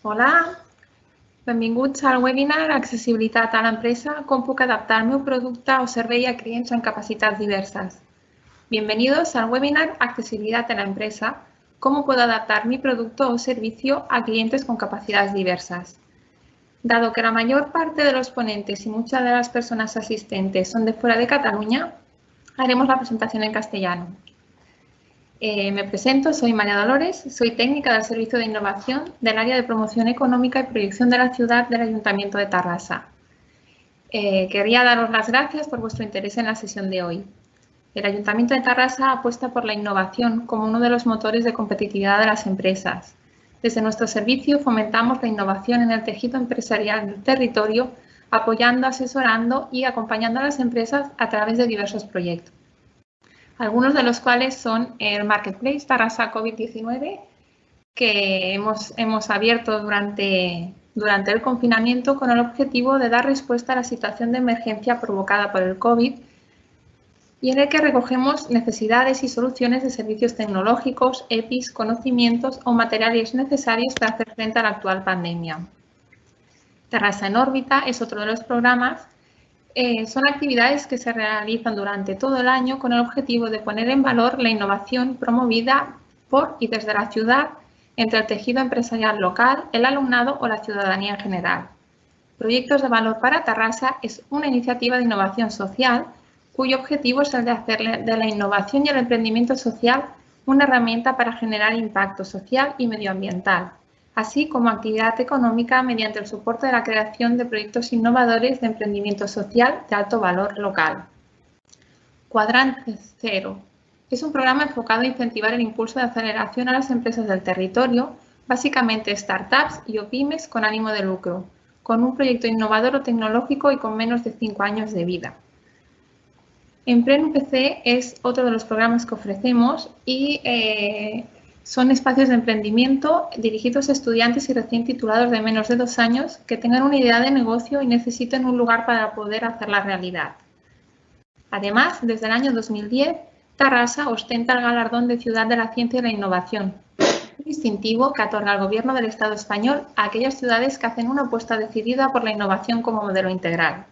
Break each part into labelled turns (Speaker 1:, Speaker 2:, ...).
Speaker 1: Hola, benvinguts al webinar Accessibilitat a l'empresa, com puc adaptar el meu producte o servei a clients amb capacitats diversas. Bienvenidos al webinar Accesibilidad en la empresa, cómo puedo adaptar mi producto o servicio a clientes con capacidades diversas. Dado que la mayor parte de los ponentes y muchas de las personas asistentes son de fuera de Cataluña, haremos la presentación en castellano. Me presento, soy María Dolores, soy técnica del Servicio de Innovación del área de Promoción Económica y Proyección de la Ciudad del Ayuntamiento de Tarrasa. Quería daros las gracias por vuestro interés en la sesión de hoy. El Ayuntamiento de Tarrasa apuesta por la innovación como uno de los motores de competitividad de las empresas. Desde nuestro servicio fomentamos la innovación en el tejido empresarial del territorio, apoyando, asesorando y acompañando a las empresas a través de diversos proyectos. Algunos de los cuales son el Marketplace Tarrasa COVID-19, que hemos abierto durante el confinamiento con el objetivo de dar respuesta a la situación de emergencia provocada por el COVID y en el que recogemos necesidades y soluciones de servicios tecnológicos, EPIs, conocimientos o materiales necesarios para hacer frente a la actual pandemia. Tarrasa en órbita es otro de los programas. Son actividades que se realizan durante todo el año con el objetivo de poner en valor la innovación promovida por y desde la ciudad entre el tejido empresarial local, el alumnado o la ciudadanía en general. Proyectos de Valor para Tarrasa es una iniciativa de innovación social cuyo objetivo es el de hacer de la innovación y el emprendimiento social una herramienta para generar impacto social y medioambiental, así como actividad económica mediante el soporte de la creación de proyectos innovadores de emprendimiento social de alto valor local. Cuadrante Cero es un programa enfocado a incentivar el impulso de aceleración a las empresas del territorio, básicamente startups y o pymes con ánimo de lucro, con un proyecto innovador o tecnológico y con menos de 5 años de vida. Emprende UPC es otro de los programas que ofrecemos y son espacios de emprendimiento dirigidos a estudiantes y recién titulados de menos de 2 años que tengan una idea de negocio y necesiten un lugar para poder hacerla realidad. Además, desde el año 2010, Tarrasa ostenta el galardón de Ciudad de la Ciencia y la Innovación, un distintivo que otorga el Gobierno del Estado español a aquellas ciudades que hacen una apuesta decidida por la innovación como modelo integral.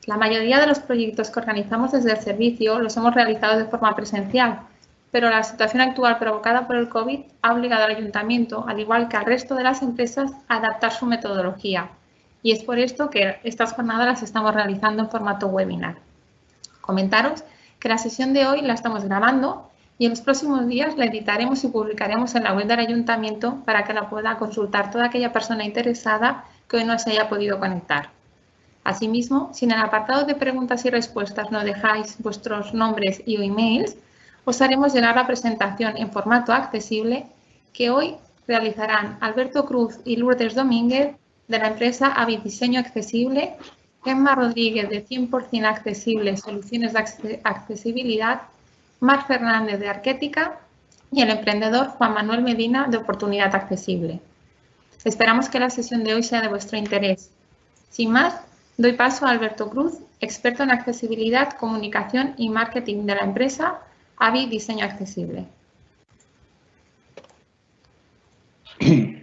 Speaker 1: La mayoría de los proyectos que organizamos desde el servicio los hemos realizado de forma presencial, pero la situación actual provocada por el COVID ha obligado al Ayuntamiento, al igual que al resto de las empresas, a adaptar su metodología. Y es por esto que estas jornadas las estamos realizando en formato webinar. Comentaros que la sesión de hoy la estamos grabando y en los próximos días la editaremos y publicaremos en la web del Ayuntamiento para que la pueda consultar toda aquella persona interesada que hoy no se haya podido conectar. Asimismo, si en el apartado de preguntas y respuestas nos dejáis vuestros nombres y emails, os haremos llegar la presentación en formato accesible que hoy realizarán Alberto Cruz y Lourdes Domínguez de la empresa Avid Diseño Accesible, Gemma Rodríguez de 100% Accesible Soluciones de Accesibilidad, Marc Fernández de Arquética y el emprendedor Juan Manuel Medina de Oportunidad Accesible. Esperamos que la sesión de hoy sea de vuestro interés. Sin más, doy paso a Alberto Cruz, experto en accesibilidad, comunicación y marketing de la empresa Avid Diseño Accesible.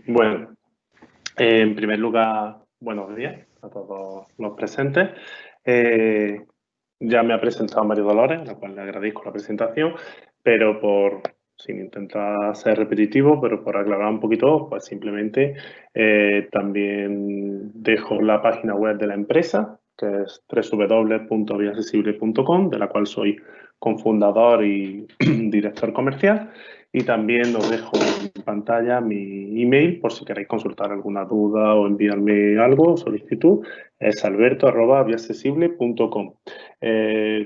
Speaker 2: Bueno, en primer lugar, buenos días a todos los presentes. Ya me ha presentado María Dolores, a la cual le agradezco la presentación, pero sin intentar ser repetitivo, pero por aclarar un poquito, pues simplemente también dejo la página web de la empresa, que es www.avidaccesible.com, de la cual soy cofundador y director comercial. Y también os dejo en pantalla mi email por si queréis consultar alguna duda o enviarme algo, solicitud, es alberto@aviaccesible.com.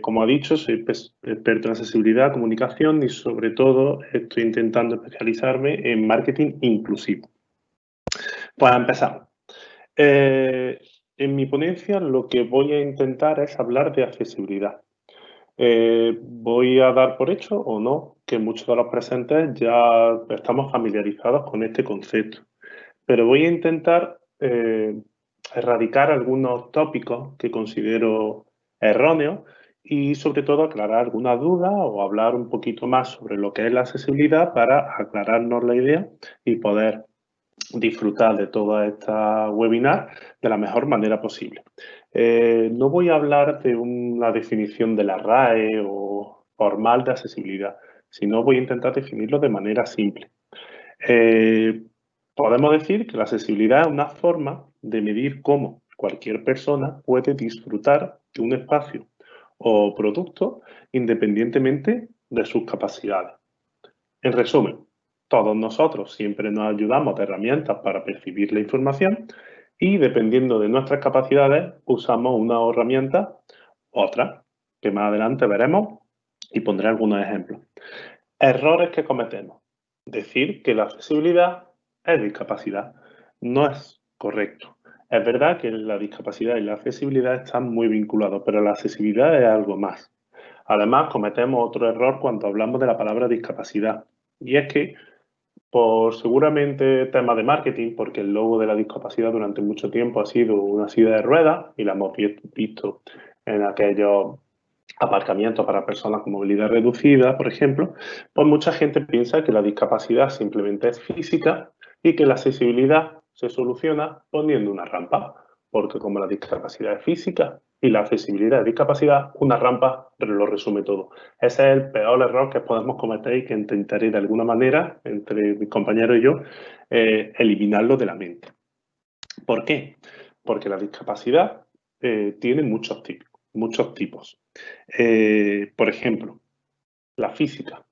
Speaker 2: Como ha dicho, soy experto en accesibilidad, comunicación y sobre todo estoy intentando especializarme en marketing inclusivo. Pues empezamos. En mi ponencia lo que voy a intentar es hablar de accesibilidad. Voy a dar por hecho o no que muchos de los presentes ya estamos familiarizados con este concepto, pero voy a intentar erradicar algunos tópicos que considero erróneos y sobre todo aclarar alguna duda o hablar un poquito más sobre lo que es la accesibilidad para aclararnos la idea y poder disfrutar de toda esta webinar de la mejor manera posible. No voy a hablar de una definición de la RAE o formal de accesibilidad, sino voy a intentar definirlo de manera simple. Podemos decir que la accesibilidad es una forma de medir cómo cualquier persona puede disfrutar de un espacio o producto independientemente de sus capacidades. En resumen, todos nosotros siempre nos ayudamos de herramientas para percibir la información y dependiendo de nuestras capacidades usamos una herramienta u otra, que más adelante veremos y pondré algunos ejemplos. Errores que cometemos. Decir que la accesibilidad es discapacidad. No es correcto. Es verdad que la discapacidad y la accesibilidad están muy vinculados, pero la accesibilidad es algo más. Además, cometemos otro error cuando hablamos de la palabra discapacidad. Y es que, por seguramente temas de marketing, porque el logo de la discapacidad durante mucho tiempo ha sido una silla de ruedas y la hemos visto en aquellos aparcamientos para personas con movilidad reducida, por ejemplo, pues mucha gente piensa que la discapacidad simplemente es física y que la accesibilidad se soluciona poniendo una rampa, porque como la discapacidad es física y la accesibilidad es discapacidad, una rampa lo resume todo. Ese es el peor error que podemos cometer y que intentaré de alguna manera, entre mis compañeros y yo, eliminarlo de la mente. ¿Por qué? Porque la discapacidad tiene muchos tipos. Por ejemplo, la física.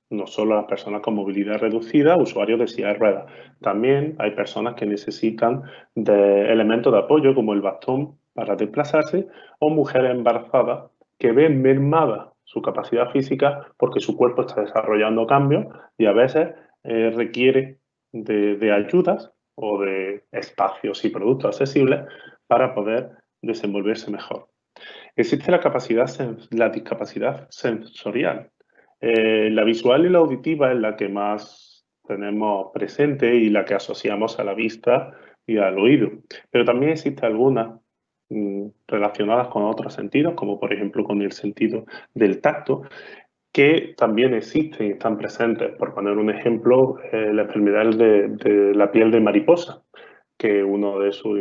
Speaker 2: No solo las personas con movilidad reducida, usuarios de silla de ruedas. También hay personas que necesitan de elementos de apoyo como el bastón para desplazarse o mujeres embarazadas que ven mermada su capacidad física porque su cuerpo está desarrollando cambios y a veces requiere de ayudas o de espacios y productos accesibles para poder desenvolverse mejor. Existe la discapacidad sensorial. La visual y la auditiva es la que más tenemos presente y la que asociamos a la vista y al oído. Pero también existe algunas relacionadas con otros sentidos, como por ejemplo con el sentido del tacto, que también existen y están presentes. Por poner un ejemplo, la enfermedad de la piel de mariposa, que uno de sus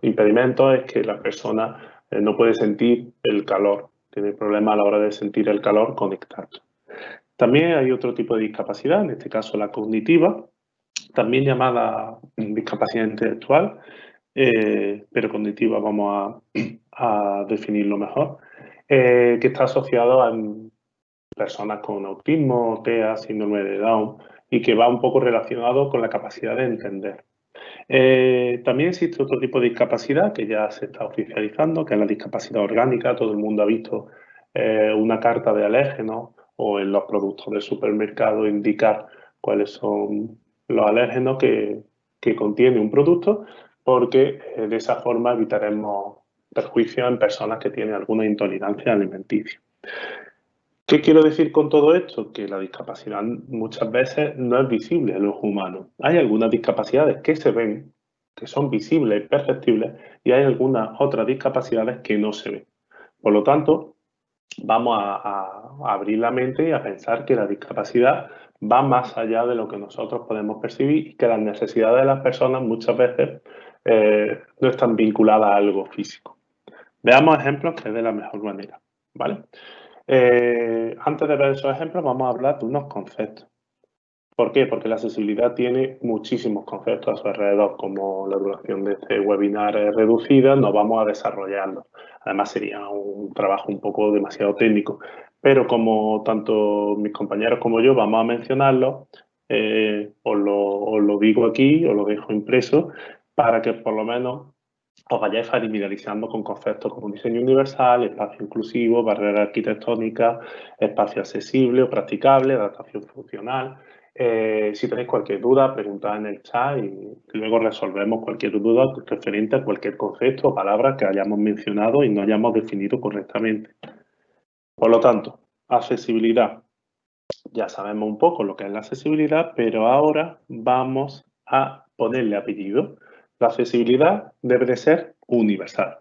Speaker 2: impedimentos es que la persona no puede sentir el calor, tiene problemas a la hora de sentir el calor con el tacto. También hay otro tipo de discapacidad, en este caso la cognitiva, también llamada discapacidad intelectual, pero cognitiva vamos a definirlo mejor, que está asociado a personas con autismo, TEA, síndrome de Down, y que va un poco relacionado con la capacidad de entender. También existe otro tipo de discapacidad que ya se está oficializando, que es la discapacidad orgánica. Todo el mundo ha visto una carta de alérgenos o en los productos del supermercado indicar cuáles son los alérgenos que contiene un producto, porque de esa forma evitaremos perjuicios en personas que tienen alguna intolerancia alimenticia. ¿Qué quiero decir con todo esto? Que la discapacidad muchas veces no es visible en los humanos. Hay algunas discapacidades que se ven, que son visibles y perceptibles, y hay algunas otras discapacidades que no se ven. Por lo tanto, vamos a abrir la mente y a pensar que la discapacidad va más allá de lo que nosotros podemos percibir y que las necesidades de las personas muchas veces no están vinculadas a algo físico. Veamos ejemplos que es de la mejor manera, ¿vale? Antes de ver esos ejemplos, vamos a hablar de unos conceptos. ¿Por qué? Porque la accesibilidad tiene muchísimos conceptos a su alrededor. Como la duración de este webinar es reducida, no vamos a desarrollarlo. Además, sería un trabajo un poco demasiado técnico. Pero como tanto mis compañeros como yo vamos a mencionarlo, os lo digo aquí, os lo dejo impreso, para que por lo menos os vayáis familiarizando con conceptos como diseño universal, espacio inclusivo, barrera arquitectónica, espacio accesible o practicable, adaptación funcional. Si tenéis cualquier duda, preguntad en el chat y luego resolvemos cualquier duda referente a cualquier concepto o palabra que hayamos mencionado y no hayamos definido correctamente. Por lo tanto, accesibilidad. Ya sabemos un poco lo que es la accesibilidad, pero ahora vamos a ponerle apellido. La accesibilidad debe de ser universal.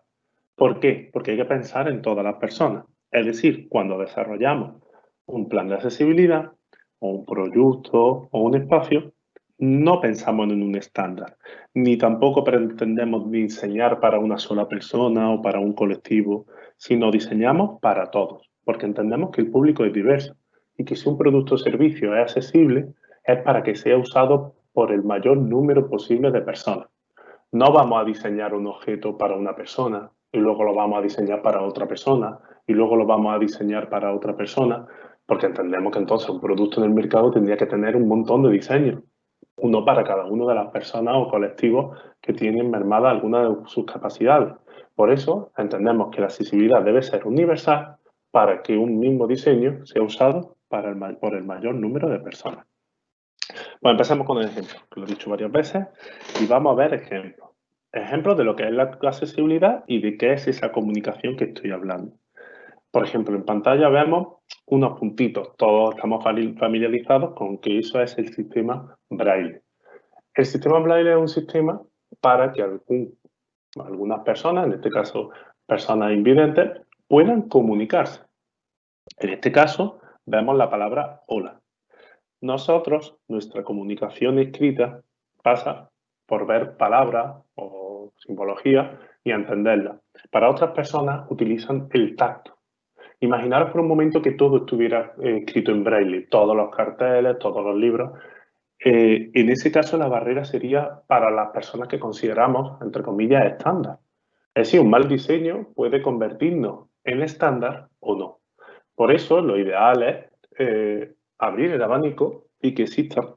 Speaker 2: ¿Por qué? Porque hay que pensar en todas las personas. Es decir, cuando desarrollamos un plan de accesibilidad o un producto o un espacio, no pensamos en un estándar, ni tampoco pretendemos diseñar para una sola persona o para un colectivo, sino diseñamos para todos, porque entendemos que el público es diverso y que si un producto o servicio es accesible, es para que sea usado por el mayor número posible de personas. No vamos a diseñar un objeto para una persona y luego lo vamos a diseñar para otra persona y luego lo vamos a diseñar para otra persona, porque entendemos que entonces un producto en el mercado tendría que tener un montón de diseños, uno para cada una de las personas o colectivos que tienen mermada alguna de sus capacidades. Por eso entendemos que la accesibilidad debe ser universal para que un mismo diseño sea usado por el mayor número de personas. Bueno, empecemos con el ejemplo, que lo he dicho varias veces, y vamos a ver ejemplos. Ejemplos de lo que es la accesibilidad y de qué es esa comunicación que estoy hablando. Por ejemplo, en pantalla vemos unos puntitos. Todos estamos familiarizados con que eso es el sistema Braille. El sistema Braille es un sistema para que algunas personas, en este caso personas invidentes, puedan comunicarse. En este caso, vemos la palabra hola. Nosotros, nuestra comunicación escrita pasa por ver palabras o simbología y entenderlas. Para otras personas utilizan el tacto. Imaginaros por un momento que todo estuviera escrito en braille, todos los carteles, todos los libros. En ese caso la barrera sería para las personas que consideramos, entre comillas, estándar. Es decir, un mal diseño puede convertirnos en estándar o no. Por eso lo ideal es abrir el abanico y que existan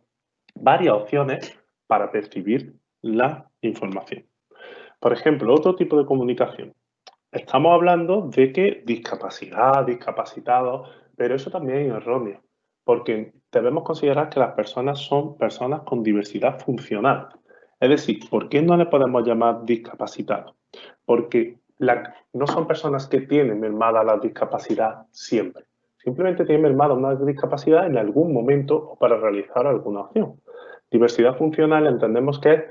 Speaker 2: varias opciones para percibir la información. Por ejemplo, otro tipo de comunicación. Estamos hablando de que discapacidad, discapacitados, pero eso también es erróneo, porque debemos considerar que las personas son personas con diversidad funcional. Es decir, ¿por qué no le podemos llamar discapacitados? Porque no son personas que tienen mermada la discapacidad siempre. Simplemente tienen mermada una discapacidad en algún momento o para realizar alguna acción. Diversidad funcional entendemos que es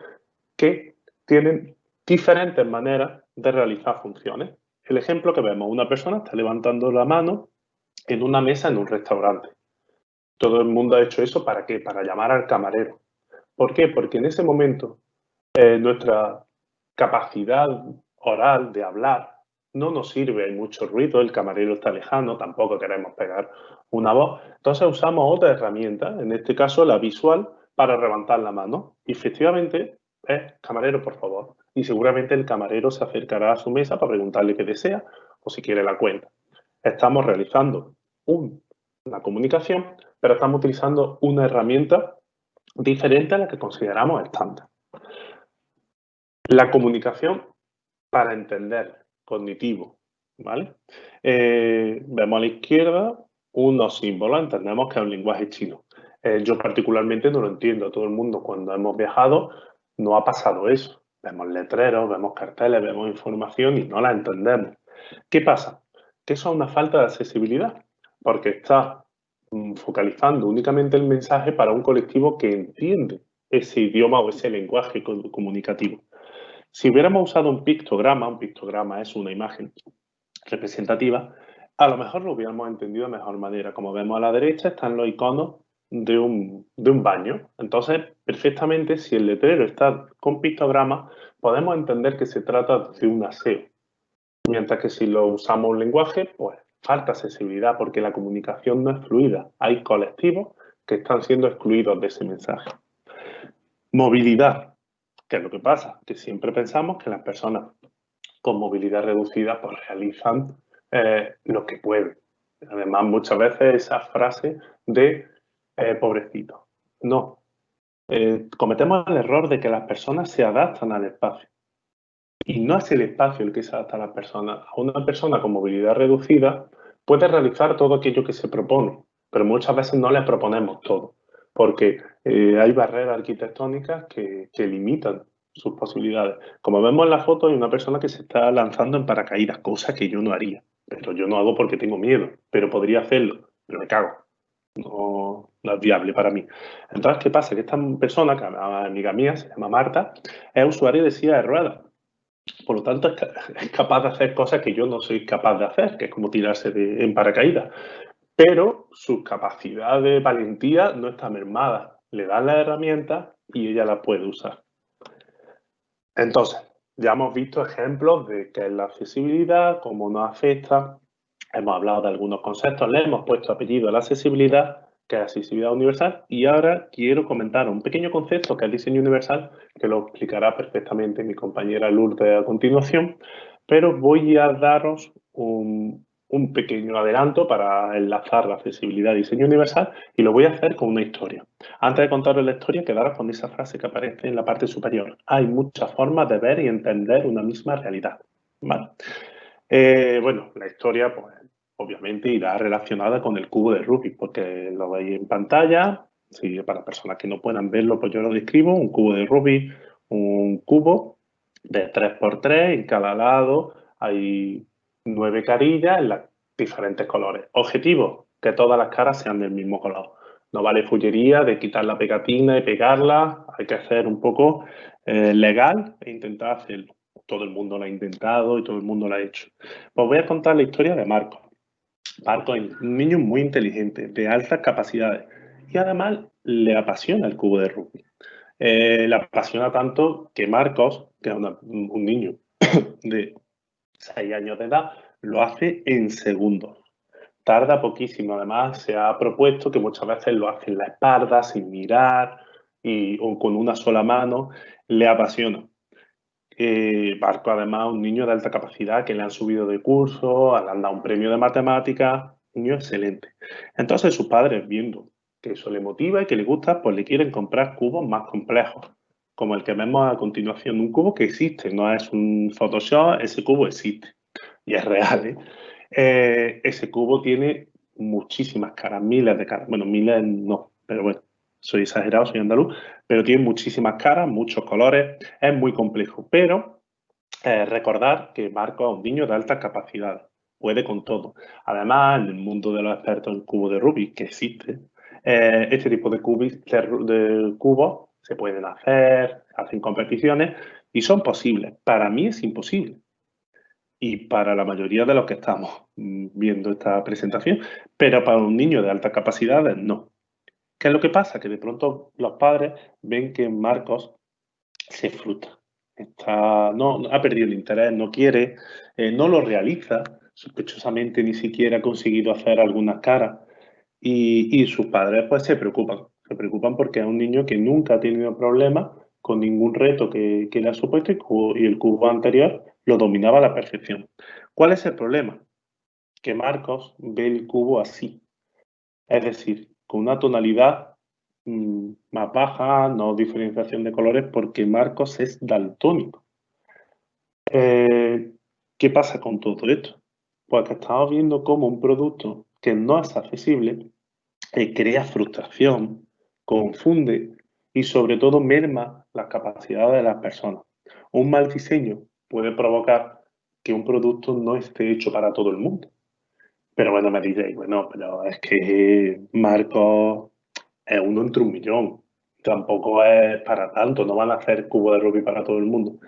Speaker 2: que tienen diferentes maneras de realizar funciones. El ejemplo que vemos, una persona está levantando la mano en una mesa en un restaurante. Todo el mundo ha hecho eso, ¿para qué? Para llamar al camarero. ¿Por qué? Porque en ese momento nuestra capacidad oral de hablar no nos sirve, hay mucho ruido, el camarero está lejano, tampoco queremos pegar una voz. Entonces usamos otra herramienta, en este caso la visual, para levantar la mano. Y efectivamente es camarero, por favor. Y seguramente el camarero se acercará a su mesa para preguntarle qué desea o si quiere la cuenta. Estamos realizando una comunicación, pero estamos utilizando una herramienta diferente a la que consideramos estándar. La comunicación para entender, cognitivo, ¿vale? Vemos a la izquierda unos símbolos, entendemos que es un lenguaje chino. Yo particularmente no lo entiendo, todo el mundo cuando hemos viajado no ha pasado eso. Vemos letreros, vemos carteles, vemos información y no la entendemos. ¿Qué pasa? Que eso es una falta de accesibilidad, porque está focalizando únicamente el mensaje para un colectivo que entiende ese idioma o ese lenguaje comunicativo. Si hubiéramos usado un pictograma es una imagen representativa, a lo mejor lo hubiéramos entendido de mejor manera. Como vemos a la derecha están los iconos de un baño. Entonces, perfectamente, si el letrero está con pictograma, podemos entender que se trata de un aseo. Mientras que si lo usamos un lenguaje, pues falta accesibilidad porque la comunicación no es fluida. Hay colectivos que están siendo excluidos de ese mensaje. Movilidad. ¿Qué es lo que pasa? Que siempre pensamos que las personas con movilidad reducida pues realizan lo que pueden. Además, muchas veces esa frase de pobrecito. No. Cometemos el error de que las personas se adaptan al espacio. Y no es el espacio el que se adapta a las personas. A una persona con movilidad reducida puede realizar todo aquello que se propone, pero muchas veces no le proponemos todo, porque hay barreras arquitectónicas que limitan sus posibilidades. Como vemos en la foto, hay una persona que se está lanzando en paracaídas, cosa que yo no haría. Pero yo no hago porque tengo miedo, pero podría hacerlo, pero me cago. No es viable para mí. Entonces, ¿qué pasa? Que esta persona, que es amiga mía, se llama Marta, es usuaria de silla de ruedas. Por lo tanto, es capaz de hacer cosas que yo no soy capaz de hacer, que es como tirarse en paracaídas. Pero su capacidad de valentía no está mermada. le das las herramientas y ella las puede usar. Entonces, ya hemos visto ejemplos de qué es la accesibilidad, cómo nos afecta. Hemos hablado de algunos conceptos, le hemos puesto apellido a la accesibilidad, que es accesibilidad universal, y ahora quiero comentar un pequeño concepto que es diseño universal, que lo explicará perfectamente mi compañera Lourdes a continuación, pero voy a daros un pequeño adelanto para enlazar la accesibilidad y diseño universal, y lo voy a hacer con una historia. Antes de contaros la historia, quedaros con esa frase que aparece en la parte superior. Hay muchas formas de ver y entender una misma realidad. ¿Vale? Bueno, la historia, pues, obviamente irá relacionada con el cubo de Rubik, porque lo veis en pantalla. Sí, para personas que no puedan verlo, pues yo lo describo. Un cubo de Rubik, un cubo de 3×3, en cada lado hay 9 carillas en los diferentes colores. Objetivo, que todas las caras sean del mismo color. No vale fullería de quitar la pegatina y pegarla, hay que hacer un poco legal e intentar hacerlo. Todo el mundo lo ha intentado y todo el mundo lo ha hecho. Pues voy a contar la historia de Marcos. Marcos es un niño muy inteligente, de altas capacidades y además le apasiona el cubo de Rubik. Le apasiona tanto que Marcos, que es un niño de 6 años de edad, lo hace en segundos. Tarda poquísimo. Además, se ha propuesto que muchas veces lo hace en la espalda, sin mirar o con una sola mano. Le apasiona. Marco, además, un niño de alta capacidad que le han subido de curso, le han dado un premio de matemáticas, un niño excelente. Entonces, sus padres, viendo que eso le motiva y que le gusta, pues le quieren comprar cubos más complejos, como el que vemos a continuación. Un cubo que existe, no es un Photoshop, ese cubo existe y es real, ¿eh? Ese cubo tiene muchísimas caras, miles de caras. Bueno, miles no, pero bueno, soy exagerado, soy andaluz, pero tiene muchísimas caras, muchos colores, es muy complejo. Pero recordar que Marco es un niño de alta capacidad, puede con todo. Además, en el mundo de los expertos en cubo de Rubik, que existe, este tipo de cubos se pueden hacer, hacen competiciones y son posibles. Para mí es imposible. Y para la mayoría de los que estamos viendo esta presentación, pero para un niño de alta capacidad no. ¿Qué es lo que pasa? Que de pronto los padres ven que Marcos se frustra. No, ha perdido el interés, no quiere, no lo realiza, sospechosamente ni siquiera ha conseguido hacer algunas caras y sus padres pues se preocupan porque es un niño que nunca ha tenido problemas con ningún reto que le ha supuesto y el cubo anterior lo dominaba a la perfección. ¿Cuál es el problema? Que Marcos ve el cubo así, es decir, con una tonalidad más baja, no diferenciación de colores, porque Marcos es daltónico. ¿Qué pasa con todo esto? Pues que estamos viendo cómo un producto que no es accesible crea frustración, confunde y sobre todo merma las capacidades de las personas. Un mal diseño puede provocar que un producto no esté hecho para todo el mundo. Pero bueno, me diréis, bueno, pero es que Marcos es uno entre un millón. Tampoco es para tanto, no van a hacer cubo de Rubik para todo el mundo.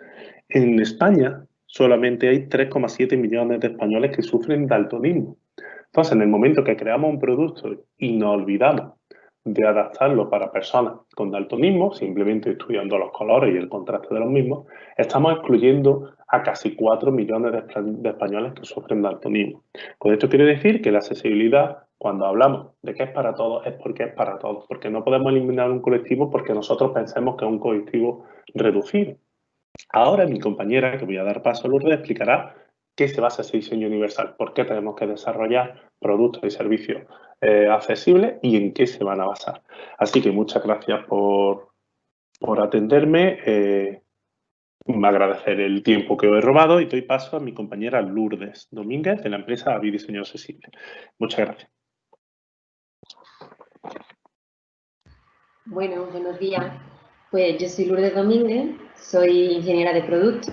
Speaker 2: En España solamente hay 3,7 millones de españoles que sufren daltonismo. Entonces, en el momento que creamos un producto y nos olvidamos de adaptarlo para personas con daltonismo, simplemente estudiando los colores y el contraste de los mismos, estamos excluyendo a casi 4 millones de españoles que sufren daltonismo. Con esto quiero decir que la accesibilidad, cuando hablamos de que es para todos, es porque es para todos, porque no podemos eliminar un colectivo porque nosotros pensemos que es un colectivo reducido. Ahora mi compañera, que voy a dar paso a Lourdes, explicará qué se basa ese diseño universal, por qué tenemos que desarrollar productos y servicios accesibles y en qué se van a basar. Así que muchas gracias por atenderme. Agradecer el tiempo que os he robado y doy paso a mi compañera Lourdes Domínguez de la empresa Avi Diseño Accesible. Muchas gracias.
Speaker 3: Bueno, buenos días. Pues yo soy Lourdes Domínguez, soy ingeniera de producto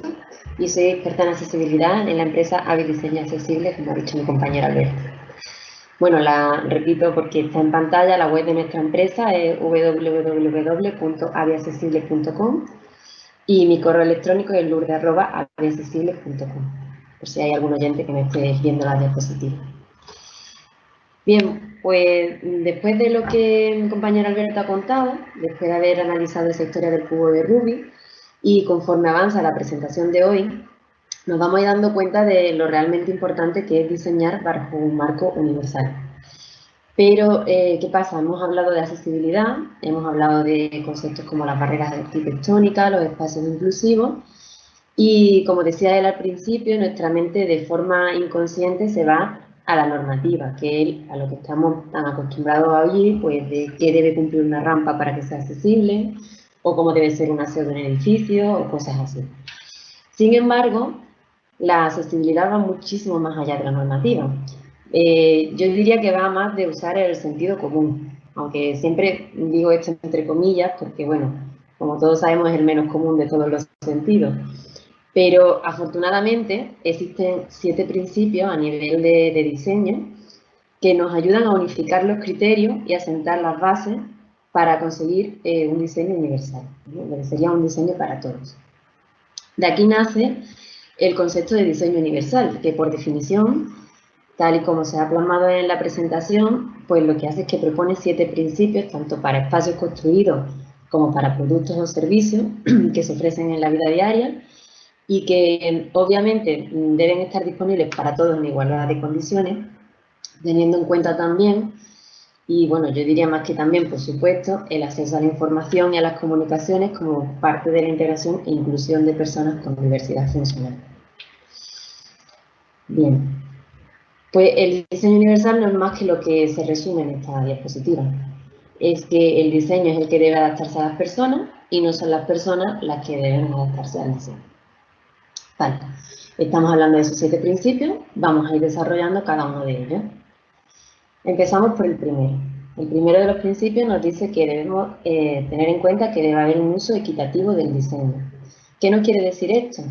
Speaker 3: y soy experta en accesibilidad en la empresa Avi Diseño Accesible, como ha dicho mi compañera Alberto. Bueno, la repito porque está en pantalla, la web de nuestra empresa es www.aviaccesible.com y mi correo electrónico es lourdes@aviaccesible.com, por si hay algún oyente que me esté viendo la diapositiva. Bien, pues después de lo que mi compañero Alberto ha contado, después de haber analizado esa historia del cubo de Rubik, y conforme avanza la presentación de hoy, nos vamos a ir dando cuenta de lo realmente importante que es diseñar bajo un marco universal. Pero, ¿qué pasa? Hemos hablado de accesibilidad, hemos hablado de conceptos como las barreras arquitectónicas, los espacios inclusivos, y como decía él al principio, nuestra mente de forma inconsciente se va a la normativa, que es a lo que estamos tan acostumbrados a oír, pues de qué debe cumplir una rampa para que sea accesible, o cómo debe ser un aseo de un edificio, o cosas así. Sin embargo, la accesibilidad va muchísimo más allá de la normativa. Yo diría que va más de usar el sentido común, aunque siempre digo esto entre comillas, porque bueno, como todos sabemos es el menos común de todos los sentidos. Pero afortunadamente existen 7 principios a nivel de diseño que nos ayudan a unificar los criterios y a sentar las bases para conseguir un diseño universal, ¿no? Que sería un diseño para todos. De aquí nace el concepto de diseño universal, que por definición, tal y como se ha plasmado en la presentación, pues lo que hace es que propone 7 principios, tanto para espacios construidos como para productos o servicios que se ofrecen en la vida diaria, y que obviamente deben estar disponibles para todos en igualdad de condiciones, teniendo en cuenta también, y bueno, yo diría más que también, por supuesto, el acceso a la información y a las comunicaciones como parte de la integración e inclusión de personas con diversidad funcional. Bien, pues el diseño universal no es más que lo que se resume en esta diapositiva. Es que el diseño es el que debe adaptarse a las personas y no son las personas las que deben adaptarse al diseño. Vale, estamos hablando de esos 7 principios, vamos a ir desarrollando cada uno de ellos. Empezamos por el primero. El primero de los principios nos dice que debemos tener en cuenta que debe haber un uso equitativo del diseño. ¿Qué nos quiere decir esto?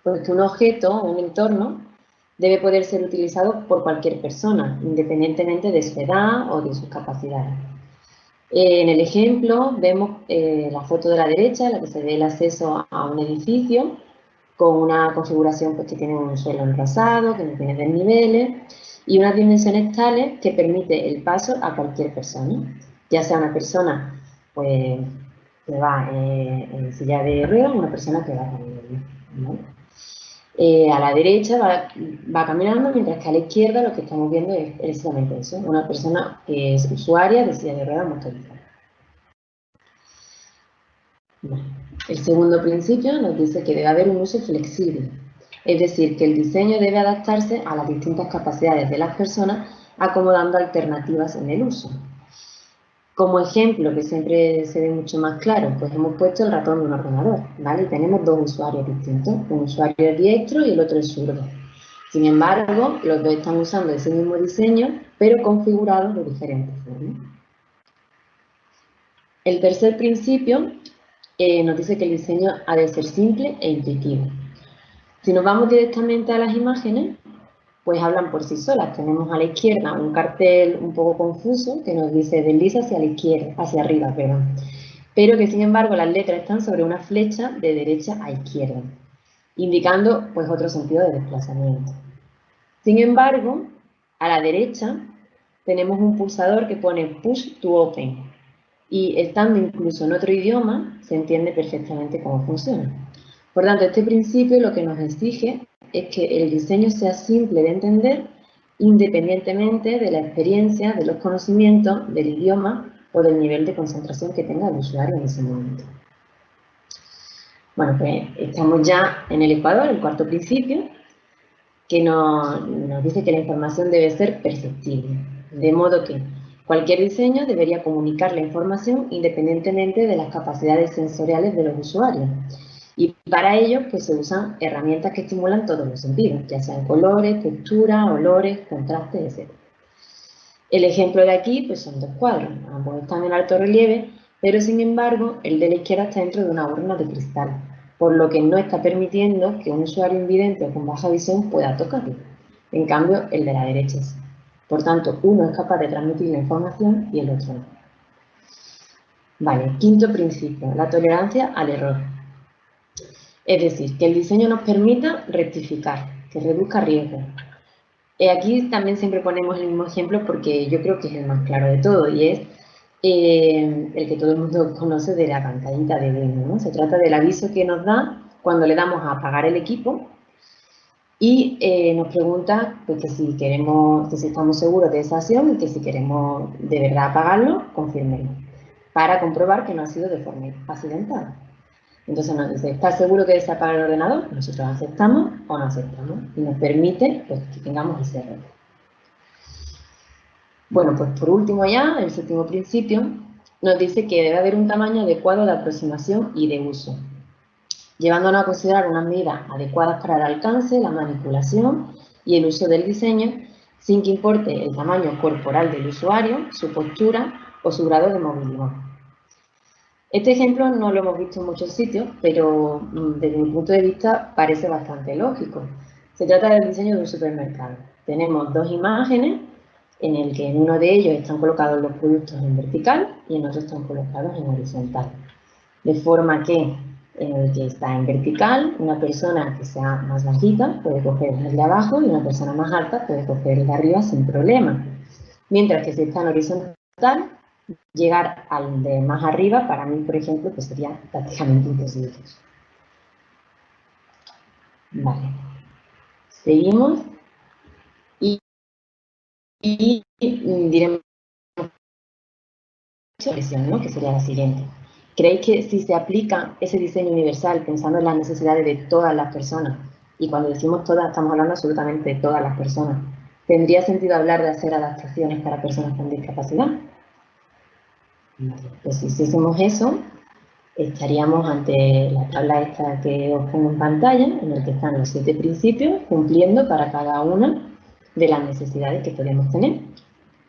Speaker 3: Pues que un objeto o un entorno debe poder ser utilizado por cualquier persona, independientemente de su edad o de sus capacidades. En el ejemplo vemos la foto de la derecha, en la que se ve el acceso a un edificio, con una configuración pues, que tiene un suelo enrasado, que no tiene desniveles y unas dimensiones tales que permite el paso a cualquier persona, ya sea una persona pues, que va en silla de ruedas o una persona que va caminando, ¿no? A la derecha va caminando, mientras que a la izquierda lo que estamos viendo es precisamente eso, una persona que es usuaria de silla de ruedas motorizada. El segundo principio nos dice que debe haber un uso flexible, es decir, que el diseño debe adaptarse a las distintas capacidades de las personas, acomodando alternativas en el uso. Como ejemplo, que siempre se ve mucho más claro, pues hemos puesto el ratón de un ordenador, ¿vale? Y tenemos 2 usuarios distintos, un usuario es diestro y el otro es zurdo. Sin embargo, los 2 están usando ese mismo diseño, pero configurados de diferentes formas. El tercer principio nos dice que el diseño ha de ser simple e intuitivo. Si nos vamos directamente a las imágenes, pues hablan por sí solas. Tenemos a la izquierda un cartel un poco confuso que nos dice desliza hacia la izquierda, hacia arriba, perdón. Pero que sin embargo las letras están sobre una flecha de derecha a izquierda, indicando pues otro sentido de desplazamiento. Sin embargo, a la derecha tenemos un pulsador que pone push to open y estando incluso en otro idioma se entiende perfectamente cómo funciona. Por tanto, este principio lo que nos exige es que el diseño sea simple de entender independientemente de la experiencia, de los conocimientos, del idioma o del nivel de concentración que tenga el usuario en ese momento. Bueno, pues estamos ya en el ecuador, el cuarto principio, que nos dice que la información debe ser perceptible, de modo que cualquier diseño debería comunicar la información independientemente de las capacidades sensoriales de los usuarios. Y para ello pues, se usan herramientas que estimulan todos los sentidos, ya sean colores, texturas, olores, contrastes, etc. El ejemplo de aquí pues, son 2 cuadros, ambos están en alto relieve, pero sin embargo el de la izquierda está dentro de una urna de cristal, por lo que no está permitiendo que un usuario invidente o con baja visión pueda tocarlo. En cambio, el de la derecha sí. Por tanto, uno es capaz de transmitir la información y el otro no. Vale, quinto principio, la tolerancia al error. Es decir, que el diseño nos permita rectificar, que reduzca riesgos. Aquí también siempre ponemos el mismo ejemplo porque yo creo que es el más claro de todo y es el que todo el mundo conoce de la pantallita de Windows, ¿no? Se trata del aviso que nos da cuando le damos a apagar el equipo y nos pregunta pues, que si queremos, que si estamos seguros de esa acción y que si queremos de verdad apagarlo, confirmemos, para comprobar que no ha sido de forma accidental. Entonces nos dice, ¿estás seguro que se apaga el ordenador? Nosotros aceptamos o no aceptamos y nos permite pues, que tengamos ese error. Bueno, pues por último ya, el séptimo principio, nos dice que debe haber un tamaño adecuado de aproximación y de uso, llevándonos a considerar unas medidas adecuadas para el alcance, la manipulación y el uso del diseño, sin que importe el tamaño corporal del usuario, su postura o su grado de movilidad. Este ejemplo no lo hemos visto en muchos sitios, pero desde mi punto de vista parece bastante lógico. Se trata del diseño de un supermercado. Tenemos dos imágenes en el que en uno de ellos están colocados los productos en vertical y en otro están colocados en horizontal. De forma que en el que está en vertical, una persona que sea más bajita puede coger el de abajo y una persona más alta puede coger el de arriba sin problema. Mientras que si está en horizontal, llegar al de más arriba, para mí, por ejemplo, pues sería prácticamente imposible. Vale. Seguimos y diremos ¿no? Que sería la siguiente. ¿Creéis que si se aplica ese diseño universal pensando en las necesidades de todas las personas, y cuando decimos todas estamos hablando absolutamente de todas las personas, tendría sentido hablar de hacer adaptaciones para personas con discapacidad? Pues si hiciésemos eso, estaríamos ante la tabla esta que os pongo en pantalla, en la que están los 7 principios cumpliendo para cada una de las necesidades que podemos tener,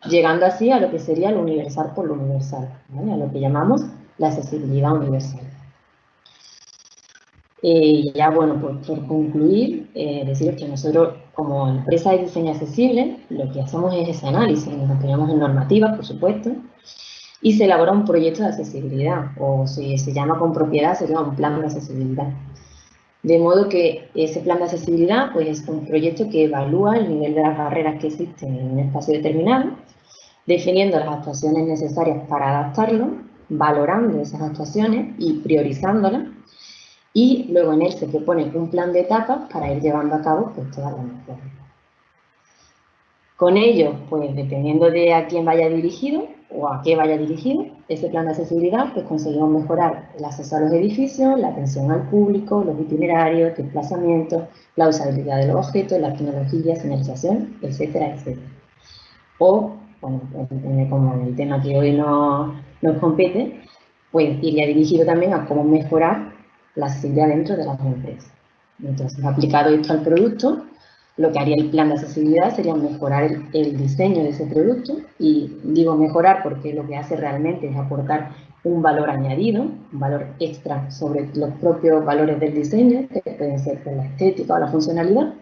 Speaker 3: llegando así a lo que sería lo universal por lo universal, ¿vale? A lo que llamamos la accesibilidad universal. Ya bueno, pues por concluir, deciros que nosotros como empresa de diseño accesible lo que hacemos es ese análisis, nos apoyamos en normativas, por supuesto, y se elabora un proyecto de accesibilidad, o si se llama con propiedad, sería un plan de accesibilidad. De modo que ese plan de accesibilidad pues, es un proyecto que evalúa el nivel de las barreras que existen en un espacio determinado, definiendo las actuaciones necesarias para adaptarlo, valorando esas actuaciones y priorizándolas, y luego en él se propone un plan de etapas para ir llevando a cabo pues, todas las mejoras. Con ello, pues dependiendo de a quién vaya dirigido o a qué vaya dirigido, ese plan de accesibilidad, pues conseguimos mejorar el acceso a los edificios, la atención al público, los itinerarios, desplazamientos, la usabilidad de los objetos, la tecnología, señalización, etcétera, etcétera. O, bueno, como en el tema que hoy nos compete, pues iría dirigido también a cómo mejorar la accesibilidad dentro de las empresas. Entonces, aplicado esto al producto, lo que haría el plan de accesibilidad sería mejorar el diseño de ese producto, y digo mejorar porque lo que hace realmente es aportar un valor añadido, un valor extra sobre los propios valores del diseño, que pueden ser por la estética o la funcionalidad,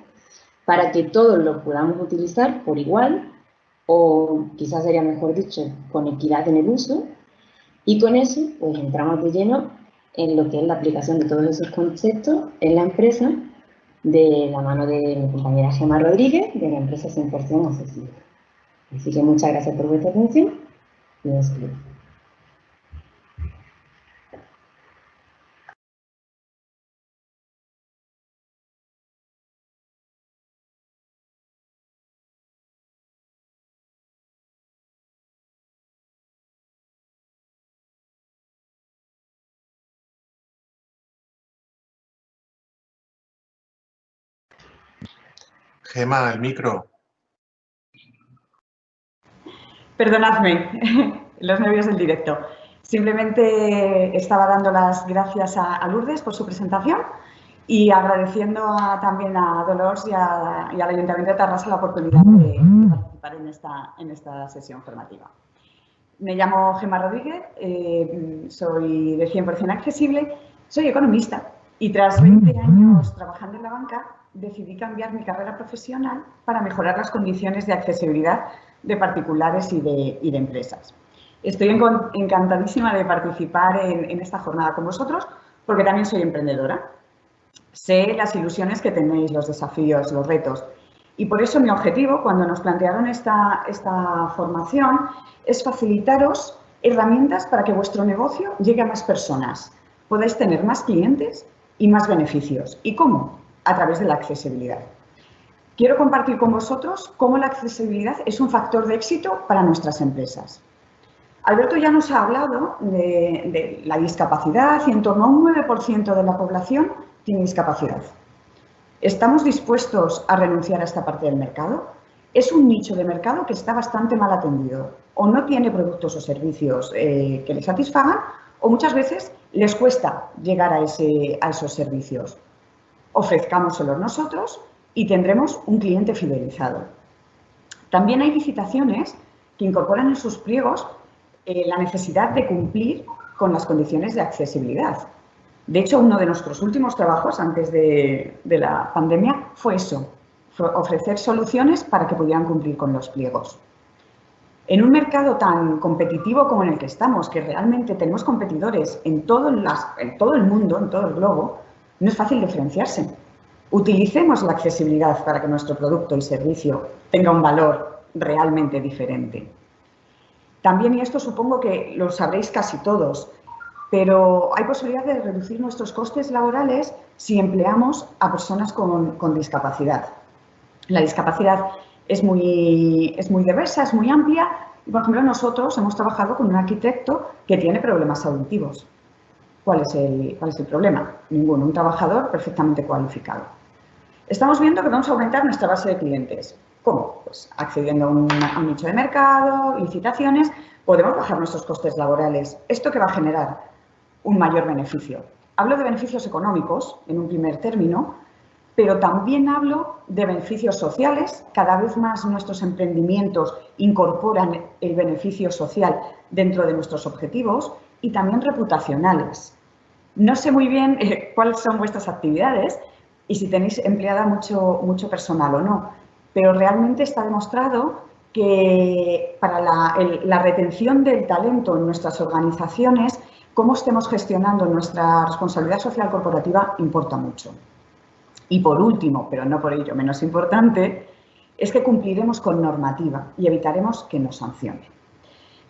Speaker 3: para que todos lo podamos utilizar por igual, o quizás sería mejor dicho, con equidad en el uso, y con eso pues entramos de lleno en lo que es la aplicación de todos esos conceptos en la empresa, de la mano de mi compañera Gemma Rodríguez, de la empresa 100% Accesible. Así que muchas gracias por vuestra atención y un saludo.
Speaker 4: Gemma, el micro.
Speaker 5: Perdonadme, los nervios del directo. Simplemente estaba dando las gracias a Lourdes por su presentación y agradeciendo también a Dolors y al Ayuntamiento de Tarrasa la oportunidad de participar en esta sesión formativa. Me llamo Gemma Rodríguez, soy de 100% Accesible, soy economista y tras 20 años trabajando en la banca decidí cambiar mi carrera profesional para mejorar las condiciones de accesibilidad de particulares y de empresas. Estoy encantadísima de participar en esta jornada con vosotros porque también soy emprendedora. Sé las ilusiones que tenéis, los desafíos, los retos Y por eso mi objetivo, cuando nos plantearon esta formación, es facilitaros herramientas para que vuestro negocio llegue a más personas, podáis tener más clientes y más beneficios. ¿Y cómo? A través de la accesibilidad. Quiero compartir con vosotros cómo la accesibilidad es un factor de éxito para nuestras empresas. Alberto ya nos ha hablado de la discapacidad y en torno a un 9% de la población tiene discapacidad. ¿Estamos dispuestos a renunciar a esta parte del mercado? Es un nicho de mercado que está bastante mal atendido o no tiene productos o servicios que le satisfagan o muchas veces les cuesta llegar a esos servicios. Ofrezcámoselos nosotros y tendremos un cliente fidelizado. También hay licitaciones que incorporan en sus pliegos la necesidad de cumplir con las condiciones de accesibilidad. De hecho, uno de nuestros últimos trabajos antes de la pandemia fue eso, fue ofrecer soluciones para que pudieran cumplir con los pliegos. En un mercado tan competitivo como en el que estamos, que realmente tenemos competidores en todo el mundo, en todo el globo, no es fácil diferenciarse. Utilicemos la accesibilidad para que nuestro producto y servicio tenga un valor realmente diferente. También, y esto supongo que lo sabréis casi todos, pero hay posibilidad de reducir nuestros costes laborales si empleamos a personas con discapacidad. La discapacidad es muy diversa, es muy amplia. Por ejemplo, nosotros hemos trabajado con un arquitecto que tiene problemas auditivos. ¿Cuál es el problema? Ninguno, un trabajador perfectamente cualificado. Estamos viendo que vamos a aumentar nuestra base de clientes. ¿Cómo? Pues accediendo a un nicho de mercado, licitaciones, podemos bajar nuestros costes laborales. ¿Esto qué va a generar? Un mayor beneficio. Hablo de beneficios económicos en un primer término, pero también hablo de beneficios sociales. Cada vez más nuestros emprendimientos incorporan el beneficio social dentro de nuestros objetivos y también reputacionales. No sé muy bien cuáles son vuestras actividades y si tenéis empleada mucho personal o no, pero realmente está demostrado que para la retención del talento en nuestras organizaciones, cómo estemos gestionando nuestra responsabilidad social corporativa importa mucho. Y por último, pero no por ello menos importante, es que cumpliremos con normativa y evitaremos que nos sancionen.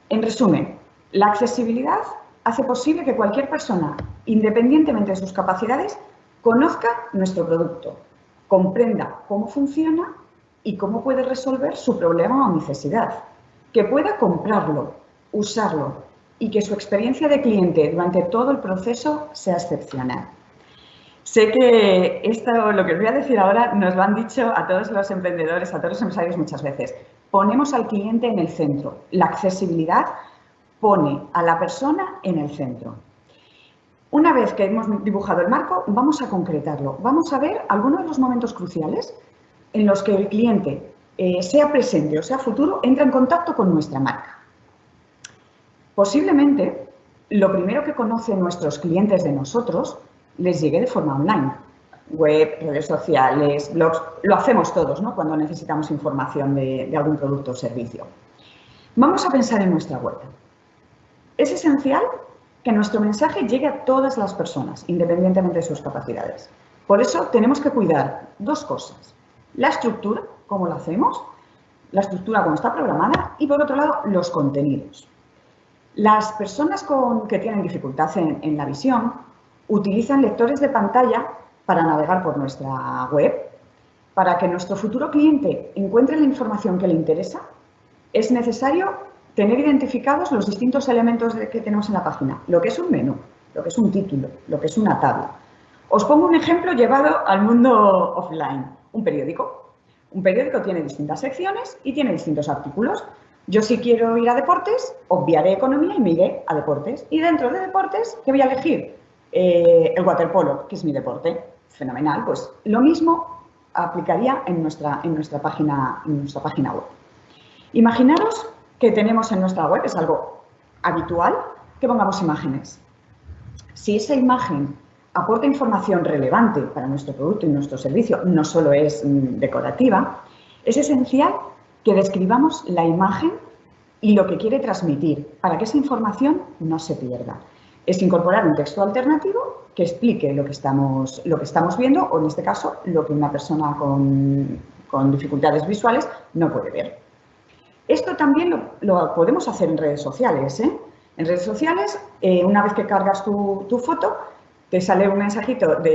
Speaker 5: En resumen, la accesibilidad hace posible que cualquier persona, independientemente de sus capacidades, conozca nuestro producto, comprenda cómo funciona y cómo puede resolver su problema o necesidad, que pueda comprarlo, usarlo y que su experiencia de cliente durante todo el proceso sea excepcional. Sé que esto, lo que os voy a decir ahora, nos lo han dicho a todos los emprendedores, a todos los empresarios muchas veces. Ponemos al cliente en el centro. La accesibilidad pone a la persona en el centro. Una vez que hemos dibujado el marco, vamos a concretarlo. Vamos a ver algunos de los momentos cruciales en los que el cliente, sea presente o sea futuro, entra en contacto con nuestra marca. Posiblemente, lo primero que conocen nuestros clientes de nosotros les llegue de forma online. Web, redes sociales, blogs, lo hacemos todos, ¿no?, cuando necesitamos información de algún producto o servicio. Vamos a pensar en nuestra web. Es esencial que nuestro mensaje llegue a todas las personas, independientemente de sus capacidades. Por eso tenemos que cuidar dos cosas. La estructura, cómo la hacemos, la estructura cómo está programada y, por otro lado, los contenidos. Las personas que tienen dificultad en la visión utilizan lectores de pantalla para navegar por nuestra web. Para que nuestro futuro cliente encuentre la información que le interesa, es necesario tener identificados los distintos elementos que tenemos en la página. Lo que es un menú, lo que es un título, lo que es una tabla. Os pongo un ejemplo llevado al mundo offline. Un periódico. Un periódico tiene distintas secciones y tiene distintos artículos. Yo, si quiero ir a deportes, obviaré economía y me iré a deportes. Y dentro de deportes, ¿qué voy a elegir? El waterpolo, que es mi deporte. Fenomenal. Pues lo mismo aplicaría en nuestra página web. Imaginaros que tenemos en nuestra web, es algo habitual, que pongamos imágenes. Si esa imagen aporta información relevante para nuestro producto y nuestro servicio, no solo es decorativa, es esencial que describamos la imagen y lo que quiere transmitir para que esa información no se pierda. Es incorporar un texto alternativo que explique lo que estamos viendo o, en este caso, lo que una persona con con dificultades visuales no puede ver. Esto también lo podemos hacer en redes sociales, ¿eh? En redes sociales, una vez que cargas tu foto, te sale un mensajito de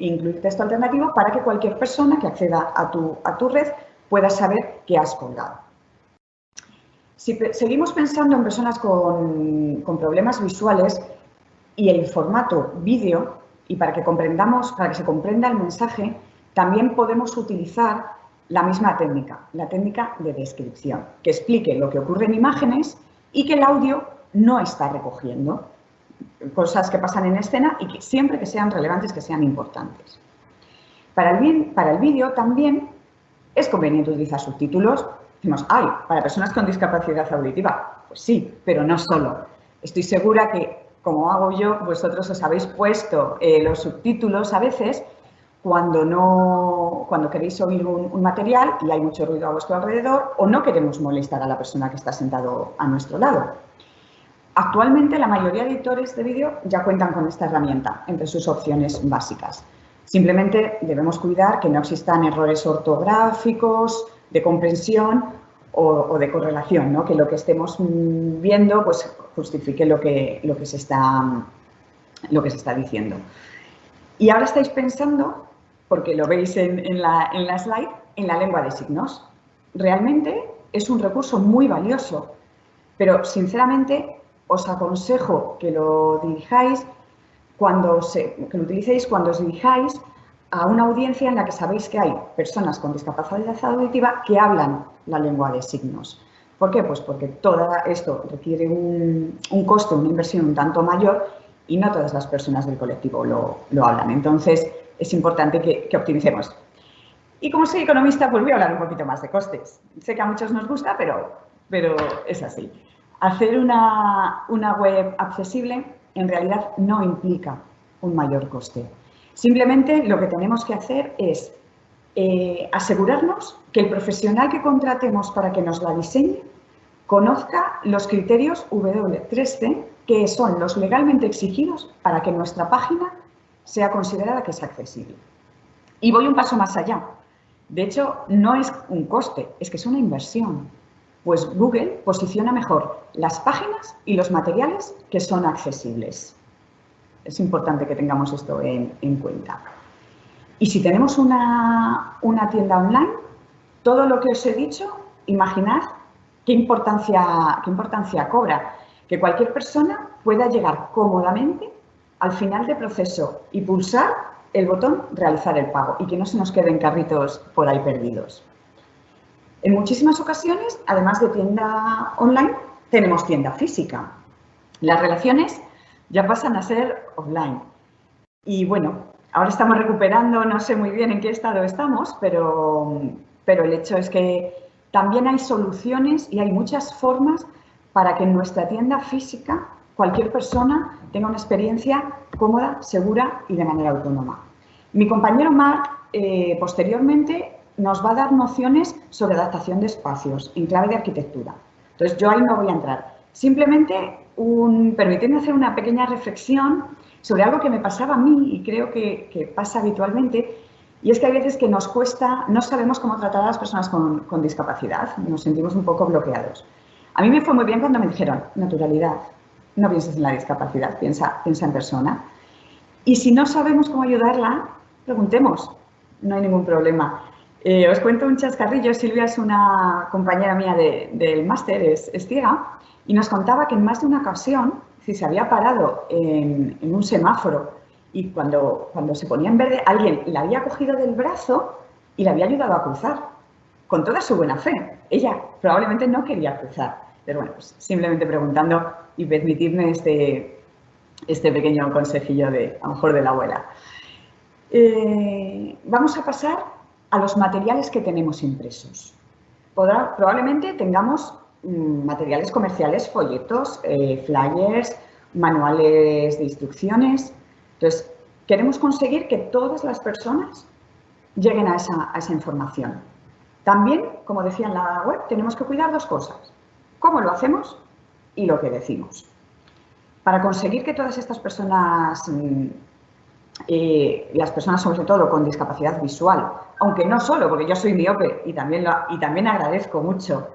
Speaker 5: incluir texto alternativo para que cualquier persona que acceda a tu red pueda saber que has colgado. Si seguimos pensando en personas con problemas visuales y el formato vídeo, y para que se comprenda el mensaje, también podemos utilizar la misma técnica, la técnica de descripción, que explique lo que ocurre en imágenes y que el audio no está recogiendo. Cosas que pasan en escena y que siempre que sean relevantes, que sean importantes. Para el vídeo también es conveniente utilizar subtítulos. Decimos, para personas con discapacidad auditiva. Pues sí, pero no solo. Estoy segura que, como hago yo, vosotros os habéis puesto los subtítulos a veces cuando queréis oír un material y hay mucho ruido a vuestro alrededor o no queremos molestar a la persona que está sentado a nuestro lado. Actualmente, la mayoría de editores de vídeo ya cuentan con esta herramienta entre sus opciones básicas. Simplemente debemos cuidar que no existan errores ortográficos, de comprensión o de correlación, ¿no? Que lo que estemos viendo pues, justifique lo que se está diciendo. Y ahora estáis pensando, porque lo veis en la slide, en la lengua de signos. Realmente es un recurso muy valioso, pero sinceramente os aconsejo que lo utilicéis cuando os dirijáis a una audiencia en la que sabéis que hay personas con discapacidad auditiva que hablan la lengua de signos. ¿Por qué? Pues porque todo esto requiere un coste, una inversión un tanto mayor y no todas las personas del colectivo lo hablan. Entonces, es importante que optimicemos. Y como soy economista, pues voy a hablar un poquito más de costes. Sé que a muchos nos gusta, pero es así. Hacer una web accesible en realidad no implica un mayor coste. Simplemente lo que tenemos que hacer es asegurarnos que el profesional que contratemos para que nos la diseñe conozca los criterios W3C, que son los legalmente exigidos para que nuestra página sea considerada que es accesible. Y voy un paso más allá. De hecho, no es un coste, es que es una inversión. Pues Google posiciona mejor las páginas y los materiales que son accesibles. Es importante que tengamos esto en cuenta. Y si tenemos una tienda online, todo lo que os he dicho, imaginad qué importancia cobra. Que cualquier persona pueda llegar cómodamente al final del proceso y pulsar el botón realizar el pago y que no se nos queden carritos por ahí perdidos. En muchísimas ocasiones, además de tienda online, tenemos tienda física. Las relaciones ya pasan a ser offline. Y bueno, ahora estamos recuperando, no sé muy bien en qué estado estamos, pero el hecho es que también hay soluciones y hay muchas formas para que en nuestra tienda física cualquier persona tenga una experiencia cómoda, segura y de manera autónoma. Mi compañero Marc, posteriormente, nos va a dar nociones sobre adaptación de espacios en clave de arquitectura. Entonces, yo ahí no voy a entrar. Simplemente, permitidme hacer una pequeña reflexión sobre algo que me pasaba a mí y creo que pasa habitualmente, y es que hay veces que nos cuesta, no sabemos cómo tratar a las personas con discapacidad, nos sentimos un poco bloqueados. A mí me fue muy bien cuando me dijeron, naturalidad, no pienses en la discapacidad, piensa en persona. Y si no sabemos cómo ayudarla, preguntemos, no hay ningún problema. Os cuento un chascarrillo. Silvia es una compañera mía del máster, es ciega, y nos contaba que en más de una ocasión, si se había parado en un semáforo y cuando se ponía en verde, alguien la había cogido del brazo y la había ayudado a cruzar, con toda su buena fe. Ella probablemente no quería cruzar, pero bueno, pues simplemente preguntando y permitidme este pequeño consejillo a lo mejor de la abuela. Vamos a pasar a los materiales que tenemos impresos. Probablemente tengamos materiales comerciales, folletos, flyers, manuales de instrucciones. Entonces, queremos conseguir que todas las personas lleguen a esa información. También, como decía en la web, tenemos que cuidar dos cosas: cómo lo hacemos y lo que decimos. Para conseguir que todas estas personas las personas sobre todo con discapacidad visual, aunque no solo, porque yo soy miope y también agradezco mucho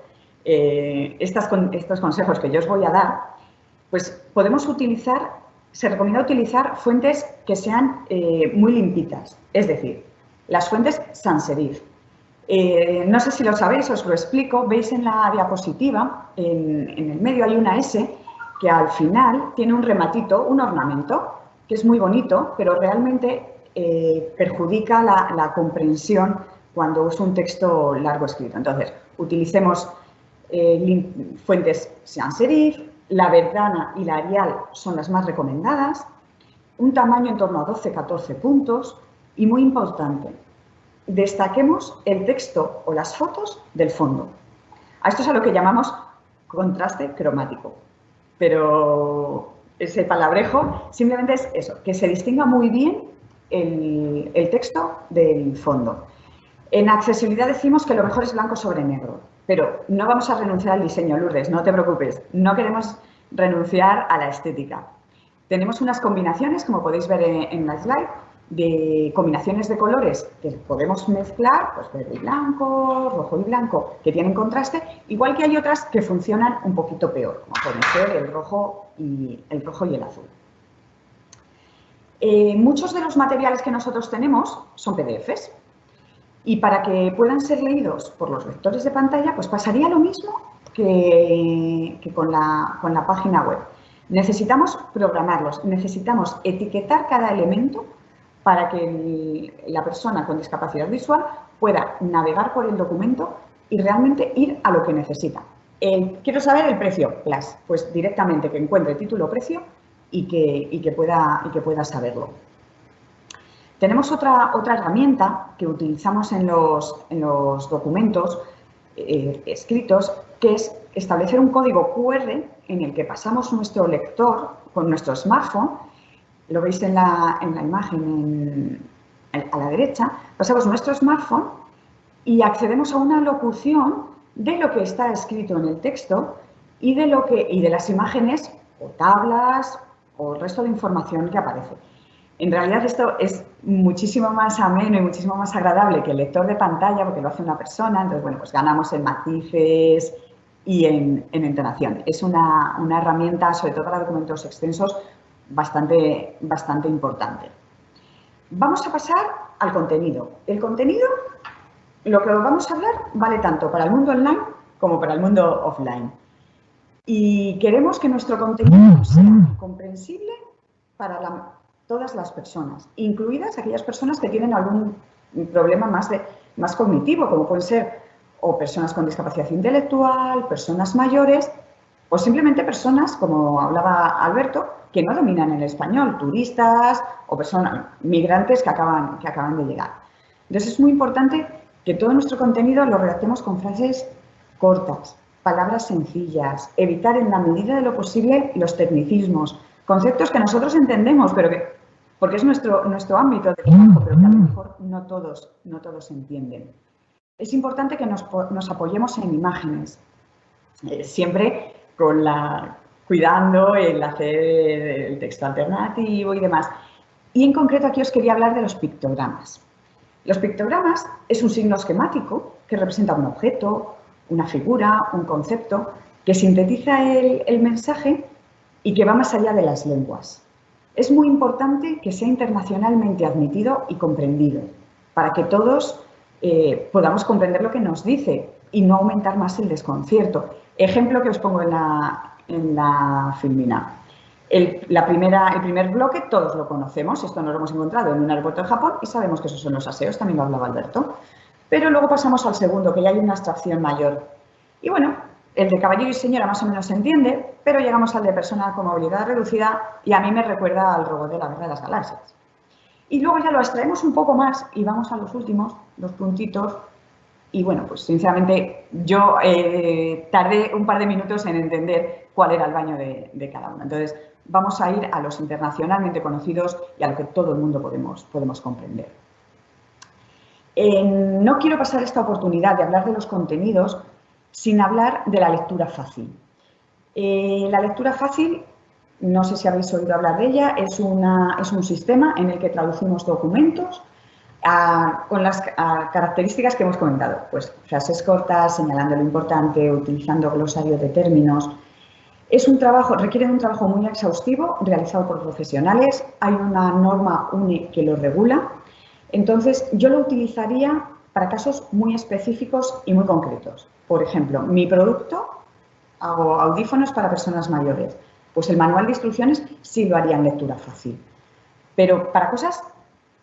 Speaker 5: estos consejos que yo os voy a dar, pues podemos utilizar, se recomienda utilizar fuentes que sean muy limpitas, es decir, las fuentes sans serif. No sé si lo sabéis, os lo explico, veis en la diapositiva, en el medio hay una S que al final tiene un rematito, un ornamento, que es muy bonito, pero realmente perjudica la comprensión cuando es un texto largo escrito. Entonces, utilicemos fuentes sans serif, la Verdana y la Arial son las más recomendadas, un tamaño en torno a 12-14 puntos y, muy importante, destaquemos el texto o las fotos del fondo. A esto es a lo que llamamos contraste cromático, pero ese palabrejo simplemente es eso, que se distinga muy bien el texto del fondo. En accesibilidad decimos que lo mejor es blanco sobre negro, pero no vamos a renunciar al diseño, Lourdes, no te preocupes, no queremos renunciar a la estética. Tenemos unas combinaciones, como podéis ver en la slide, de combinaciones de colores que podemos mezclar, pues verde y blanco, rojo y blanco, que tienen contraste, igual que hay otras que funcionan un poquito peor, como pueden ser el rojo y el azul. Muchos de los materiales que nosotros tenemos son PDFs y para que puedan ser leídos por los lectores de pantalla, pues pasaría lo mismo que con la página web. Necesitamos programarlos, necesitamos etiquetar cada elemento para que la persona con discapacidad visual pueda navegar por el documento y realmente ir a lo que necesita. Quiero saber el precio, pues directamente que encuentre título-precio y que pueda saberlo. Tenemos otra herramienta que utilizamos en los documentos escritos, que es establecer un código QR en el que pasamos nuestro lector con nuestro smartphone. Lo veis en la imagen a la derecha, pasamos nuestro smartphone y accedemos a una locución de lo que está escrito en el texto y de las imágenes o tablas o el resto de información que aparece. En realidad esto es muchísimo más ameno y muchísimo más agradable que el lector de pantalla porque lo hace una persona, entonces bueno, pues ganamos en matices y en entonación. Es una herramienta, sobre todo para documentos extensos, bastante importante. Vamos a pasar al contenido. El contenido, lo que vamos a hablar, vale tanto para el mundo online como para el mundo offline. Y queremos que nuestro contenido sea comprensible para todas las personas, incluidas aquellas personas que tienen algún problema más cognitivo, como pueden ser o personas con discapacidad intelectual, personas mayores o simplemente personas, como hablaba Alberto, que no dominan el español, turistas o personas migrantes que acaban de llegar. Entonces es muy importante que todo nuestro contenido lo redactemos con frases cortas, palabras sencillas, evitar en la medida de lo posible los tecnicismos, conceptos que nosotros entendemos, pero porque es nuestro ámbito de trabajo, pero que a lo mejor no todos entienden. Es importante que nos apoyemos en imágenes, siempre cuidando el hacer el texto alternativo y demás. Y en concreto aquí os quería hablar de los pictogramas. Los pictogramas es un signo esquemático que representa un objeto, una figura, un concepto, que sintetiza el mensaje y que va más allá de las lenguas. Es muy importante que sea internacionalmente admitido y comprendido, para que todos podamos comprender lo que nos dice y no aumentar más el desconcierto. Ejemplo que os pongo en la filmina. El primer bloque todos lo conocemos, esto nos lo hemos encontrado en un aeropuerto de Japón y sabemos que esos son los aseos, también lo hablaba Alberto. Pero luego pasamos al segundo, que ya hay una abstracción mayor. Y bueno, el de caballero y señora más o menos se entiende, pero llegamos al de persona con movilidad reducida y a mí me recuerda al robot de la Guerra de las Galaxias. Y luego ya lo extraemos un poco más y vamos a los últimos, los puntitos. Y bueno, pues sinceramente yo tardé un par de minutos en entender cuál era el baño de cada uno. Entonces vamos a ir a los internacionalmente conocidos y a lo que todo el mundo podemos comprender. No quiero pasar esta oportunidad de hablar de los contenidos sin hablar de la lectura fácil. La lectura fácil no sé si habéis oído hablar de ella, es un sistema en el que traducimos documentos con las características que hemos comentado, pues frases cortas, señalando lo importante, utilizando glosario de términos. Requiere de un trabajo muy exhaustivo realizado por profesionales, hay una norma UNE que lo regula, entonces yo lo utilizaría para casos muy específicos y muy concretos. Por ejemplo, mi producto, hago audífonos para personas mayores, pues el manual de instrucciones sí lo haría en lectura fácil, pero para cosas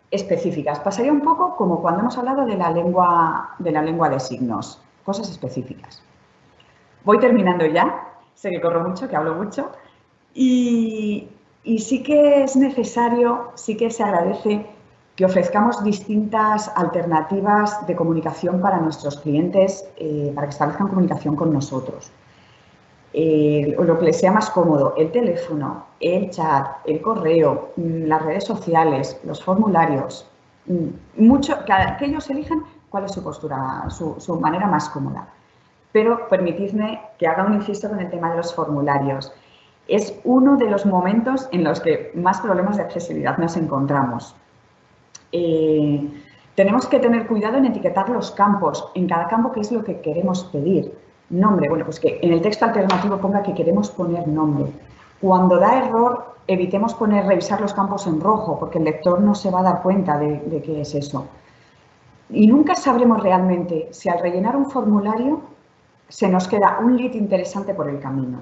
Speaker 5: específicas. Pasaría un poco como cuando hemos hablado de la lengua de signos, cosas específicas. Voy terminando ya, sé que corro mucho, que hablo mucho, y sí que es necesario, sí que se agradece que ofrezcamos distintas alternativas de comunicación para nuestros clientes, para que establezcan comunicación con nosotros. Lo que les sea más cómodo, el teléfono, el chat, el correo, las redes sociales, los formularios, que ellos elijan cuál es su postura, su manera más cómoda. Pero permitidme que haga un inciso con el tema de los formularios. Es uno de los momentos en los que más problemas de accesibilidad nos encontramos. Tenemos que tener cuidado en etiquetar los campos, en cada campo qué es lo que queremos pedir. Nombre, bueno, pues que en el texto alternativo ponga que queremos poner nombre. Cuando da error, evitemos revisar los campos en rojo, porque el lector no se va a dar cuenta de qué es eso. Y nunca sabremos realmente si al rellenar un formulario se nos queda un lead interesante por el camino.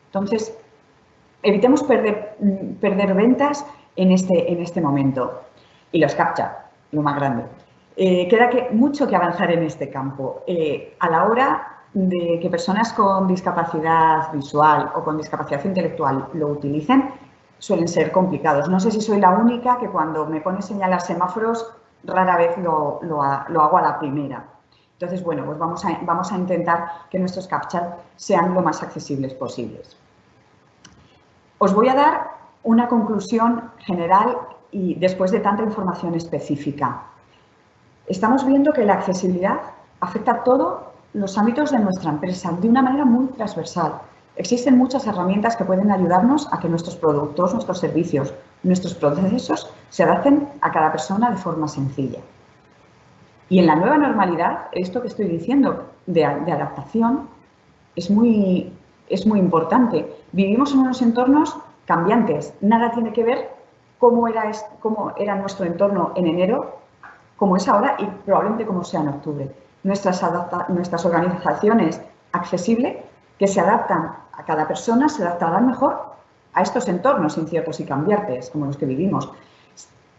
Speaker 5: Entonces, evitemos perder ventas en este momento. Y los CAPTCHA, lo más grande. Queda mucho que avanzar en este campo. A la hora de que personas con discapacidad visual o con discapacidad intelectual lo utilicen, suelen ser complicados. No sé si soy la única que cuando me pone a señalar semáforos, rara vez lo hago a la primera. Entonces, bueno, pues vamos a intentar que nuestros CAPTCHA sean lo más accesibles posibles. Os voy a dar una conclusión general y después de tanta información específica. Estamos viendo que la accesibilidad afecta a todos los ámbitos de nuestra empresa de una manera muy transversal. Existen muchas herramientas que pueden ayudarnos a que nuestros productos, nuestros servicios, nuestros procesos se adapten a cada persona de forma sencilla. Y en la nueva normalidad, esto que estoy diciendo de adaptación es muy importante. Vivimos en unos entornos cambiantes. Nada tiene que ver cómo era nuestro entorno en enero, como es ahora y probablemente como sea en octubre. Nuestras organizaciones accesibles que se adaptan a cada persona se adaptarán mejor a estos entornos inciertos y cambiantes como los que vivimos.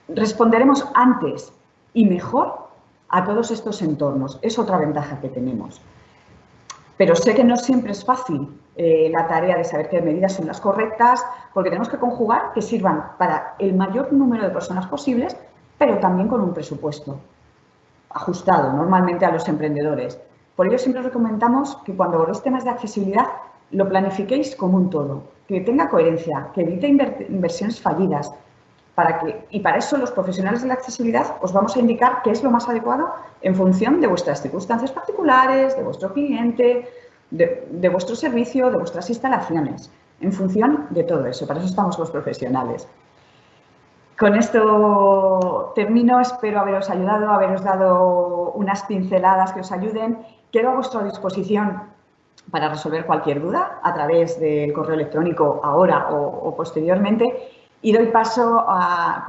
Speaker 5: Responderemos antes y mejor a todos estos entornos. Es otra ventaja que tenemos. Pero sé que no siempre es fácil la tarea de saber qué medidas son las correctas, porque tenemos que conjugar que sirvan para el mayor número de personas posibles, pero también con un presupuesto ajustado normalmente a los emprendedores. Por ello siempre os recomendamos que cuando abordéis temas de accesibilidad lo planifiquéis como un todo, que tenga coherencia, que evite inversiones fallidas. Y para eso los profesionales de la accesibilidad os vamos a indicar qué es lo más adecuado en función de vuestras circunstancias particulares, de vuestro cliente, de vuestro servicio, de vuestras instalaciones, en función de todo eso. Para eso estamos los profesionales. Con esto termino, espero haberos ayudado, haberos dado unas pinceladas que os ayuden. Quedo a vuestra disposición para resolver cualquier duda a través del correo electrónico ahora o posteriormente. Y doy paso a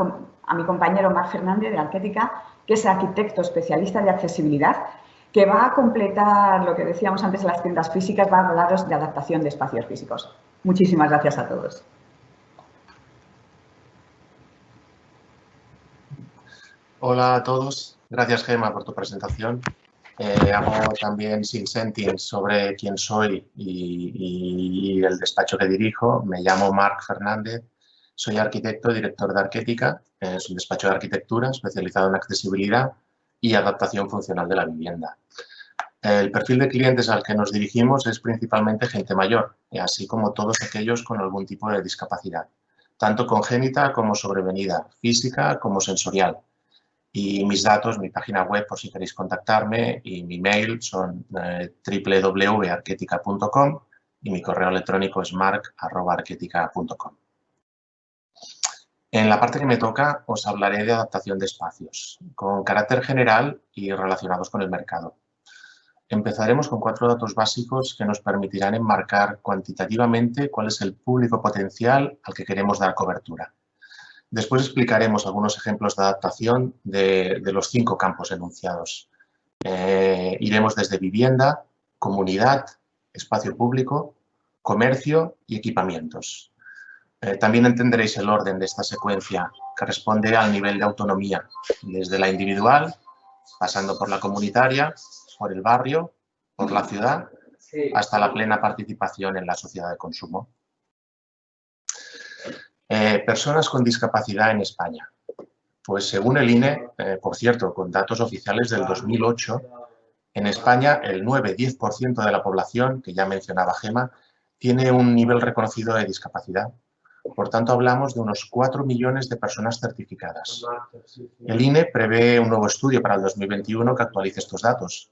Speaker 5: mi compañero Marc Fernández de Arquetica, que es arquitecto especialista de accesibilidad, que va a completar lo que decíamos antes de las tiendas físicas, va a hablaros de adaptación de espacios físicos. Muchísimas gracias a todos.
Speaker 4: Hola a todos, gracias Gemma por tu presentación. Hago también sin sentence sobre quién soy y el despacho que dirijo. Me llamo Marc Fernández, soy arquitecto y director de Arquetica. Es un despacho de arquitectura especializado en accesibilidad y adaptación funcional de la vivienda. El perfil de clientes al que nos dirigimos es principalmente gente mayor, así como todos aquellos con algún tipo de discapacidad, tanto congénita como sobrevenida, física como sensorial. Y mis datos, mi página web por si queréis contactarme y mi mail son www.arquetica.com y mi correo electrónico es marc@arquetica.com. En la parte que me toca os hablaré de adaptación de espacios, con carácter general y relacionados con el mercado. Empezaremos con 4 datos básicos que nos permitirán enmarcar cuantitativamente cuál es el público potencial al que queremos dar cobertura. Después explicaremos algunos ejemplos de adaptación de los 5 campos enunciados. Iremos desde vivienda, comunidad, espacio público, comercio y equipamientos. También entenderéis el orden de esta secuencia que responde al nivel de autonomía, desde la individual, pasando por la comunitaria, por el barrio, por la ciudad, hasta la plena participación en la sociedad de consumo. Personas con discapacidad en España. Pues según el INE, por cierto, con datos oficiales del 2008, en España el 9-10% de la población, que ya mencionaba Gemma, tiene un nivel reconocido de discapacidad. Por tanto, hablamos de unos 4 millones de personas certificadas. El INE prevé un nuevo estudio para el 2021 que actualice estos datos,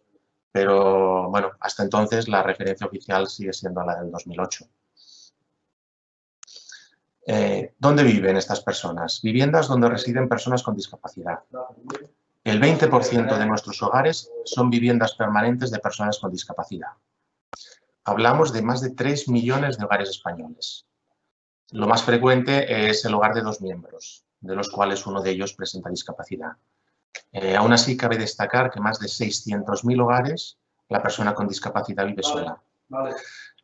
Speaker 4: pero bueno, hasta entonces la referencia oficial sigue siendo la del 2008. ¿Dónde viven estas personas? Viviendas donde residen personas con discapacidad. El 20% de nuestros hogares son viviendas permanentes de personas con discapacidad. Hablamos de más de 3 millones de hogares españoles. Lo más frecuente es el hogar de 2 miembros, de los cuales uno de ellos presenta discapacidad. Aún así, cabe destacar que más de 600.000 hogares la persona con discapacidad vive sola.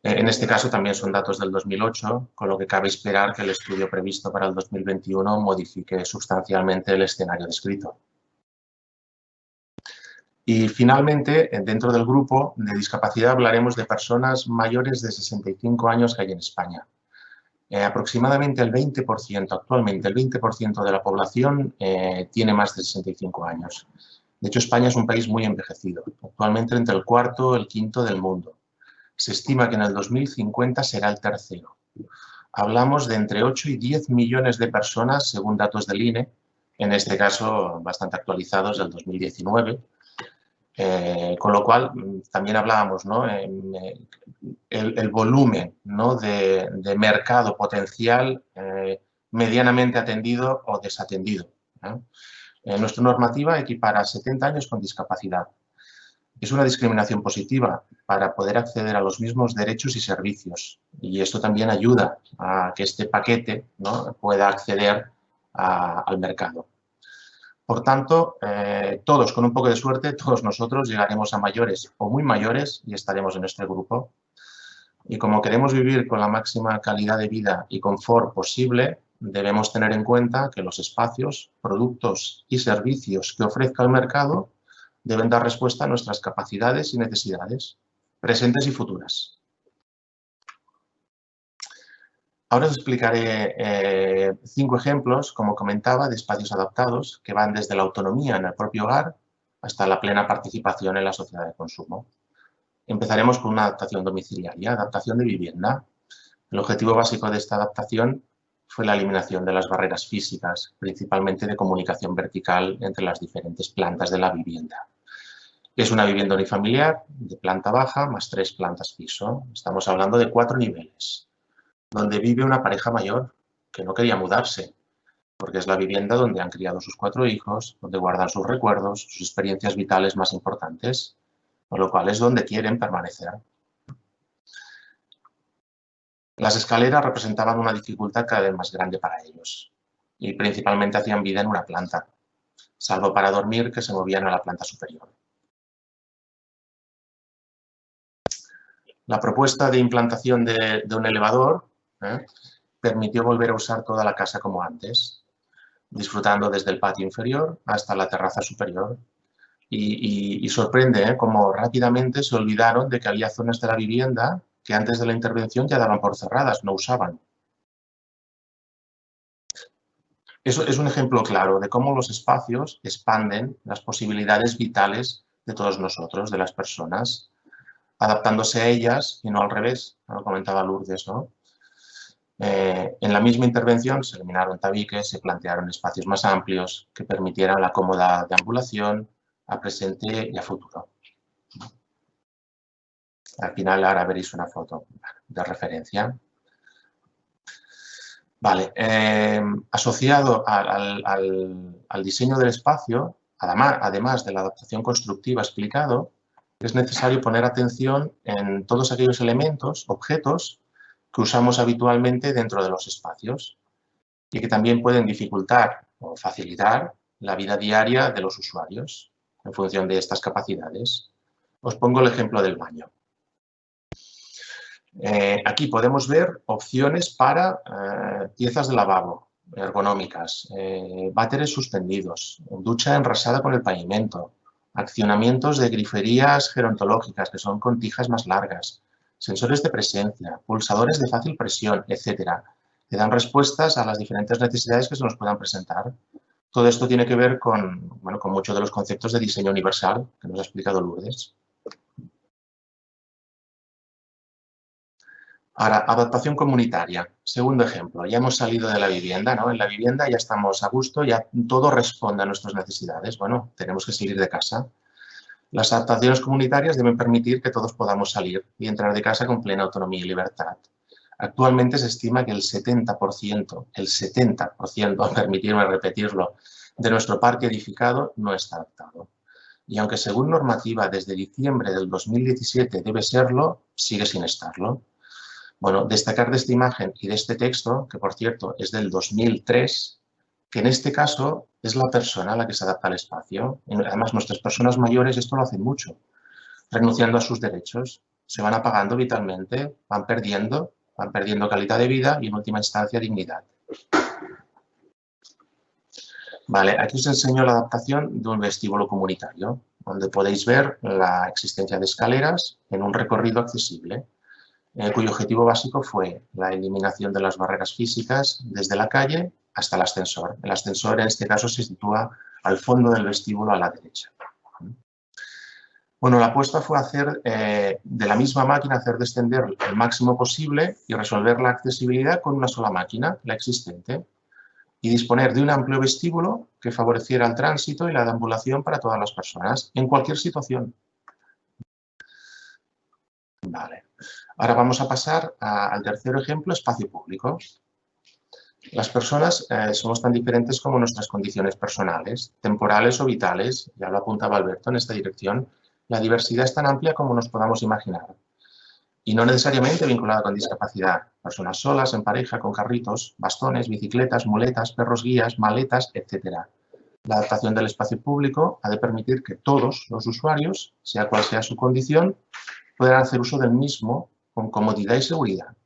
Speaker 4: En este caso también son datos del 2008, con lo que cabe esperar que el estudio previsto para el 2021 modifique sustancialmente el escenario descrito. Y finalmente, dentro del grupo de discapacidad hablaremos de personas mayores de 65 años que hay en España. Aproximadamente el 20%, actualmente el 20% de la población tiene más de 65 años. De hecho, España es un país muy envejecido, actualmente entre el 4º y el 5º del mundo. Se estima que en el 2050 será el 3º. Hablamos de entre 8 y 10 millones de personas, según datos del INE, en este caso bastante actualizados del 2019, con lo cual también hablábamos, ¿no? El volumen, ¿no? de mercado potencial medianamente atendido o desatendido, ¿no? Nuestra normativa equipara 70 años con discapacidad. Es una discriminación positiva para poder acceder a los mismos derechos y servicios, y esto también ayuda a que este paquete, ¿no? pueda acceder al mercado. Por tanto, todos, con un poco de suerte, todos nosotros llegaremos a mayores o muy mayores y estaremos en este grupo. Y como queremos vivir con la máxima calidad de vida y confort posible, debemos tener en cuenta que los espacios, productos y servicios que ofrezca el mercado deben dar respuesta a nuestras capacidades y necesidades, presentes y futuras. Ahora os explicaré 5 ejemplos, como comentaba, de espacios adaptados que van desde la autonomía en el propio hogar hasta la plena participación en la sociedad de consumo. Empezaremos con una adaptación domiciliaria, adaptación de vivienda. El objetivo básico de esta adaptación fue la eliminación de las barreras físicas, principalmente de comunicación vertical entre las diferentes plantas de la vivienda. Es una vivienda unifamiliar de planta baja más 3 plantas piso. Estamos hablando de 4 niveles, donde vive una pareja mayor que no quería mudarse, porque es la vivienda donde han criado sus 4 hijos, donde guardan sus recuerdos, sus experiencias vitales más importantes, con lo cual es donde quieren permanecer. Las escaleras representaban una dificultad cada vez más grande para ellos y principalmente hacían vida en una planta, salvo para dormir, que se movían a la planta superior. La propuesta de implantación de un elevador permitió volver a usar toda la casa como antes, disfrutando desde el patio inferior hasta la terraza superior. Y sorprende cómo rápidamente se olvidaron de que había zonas de la vivienda que antes de la intervención ya daban por cerradas, no usaban. Eso es un ejemplo claro de cómo los espacios expanden las posibilidades vitales de todos nosotros, de las personas, adaptándose a ellas y no al revés, como comentaba Lourdes, ¿no? En la misma intervención se eliminaron tabiques, se plantearon espacios más amplios que permitieran la cómoda deambulación a presente y a futuro. Al final ahora veréis una foto de referencia. Vale, asociado al diseño del espacio, además de la adaptación constructiva explicado, es necesario poner atención en todos aquellos elementos, objetos, que usamos habitualmente dentro de los espacios y que también pueden dificultar o facilitar la vida diaria de los usuarios en función de estas capacidades. Os pongo el ejemplo del baño. Aquí podemos ver opciones para piezas de lavabo ergonómicas, váteres suspendidos, ducha enrasada con el pavimento, accionamientos de griferías gerontológicas, que son con tijas más largas, sensores de presencia, pulsadores de fácil presión, etcétera, que dan respuestas a las diferentes necesidades que se nos puedan presentar. Todo esto tiene que ver con muchos de los conceptos de diseño universal que nos ha explicado Lourdes. Ahora, adaptación comunitaria. Segundo ejemplo, ya hemos salido de la vivienda, ¿no? En la vivienda ya estamos a gusto, ya todo responde a nuestras necesidades. Bueno, tenemos que salir de casa. Las adaptaciones comunitarias deben permitir que todos podamos salir y entrar de casa con plena autonomía y libertad. Actualmente se estima que el 70%, permitirme repetirlo, de nuestro parque edificado no está adaptado. Y aunque según normativa desde diciembre del 2017 debe serlo, sigue sin estarlo. Bueno, destacar de esta imagen y de este texto, que por cierto es del 2003, que en este caso es la persona la que se adapta al espacio. Además, nuestras personas mayores esto lo hacen mucho, renunciando a sus derechos, se van apagando vitalmente, van perdiendo calidad de vida y en última instancia dignidad. Vale, aquí os enseño la adaptación de un vestíbulo comunitario, donde podéis ver la existencia de escaleras en un recorrido accesible, cuyo objetivo básico fue la eliminación de las barreras físicas desde la calle hasta el ascensor. El ascensor en este caso se sitúa al fondo del vestíbulo a la derecha. Bueno, la apuesta fue hacer de la misma máquina, hacer descender el máximo posible y resolver la accesibilidad con una sola máquina, la existente, y disponer de un amplio vestíbulo que favoreciera el tránsito y la deambulación para todas las personas, en cualquier situación. Vale. Ahora vamos a pasar al tercer ejemplo, espacio público. Las personas somos tan diferentes como nuestras condiciones personales, temporales o vitales, ya lo apuntaba Alberto en esta dirección. La diversidad es tan amplia como nos podamos imaginar y no necesariamente vinculada con discapacidad. Personas solas, en pareja, con carritos, bastones, bicicletas, muletas, perros guías, maletas, etc. La adaptación del espacio público ha de permitir que todos los usuarios, sea cual sea su condición, puedan hacer uso del mismo con comodidad y seguridad,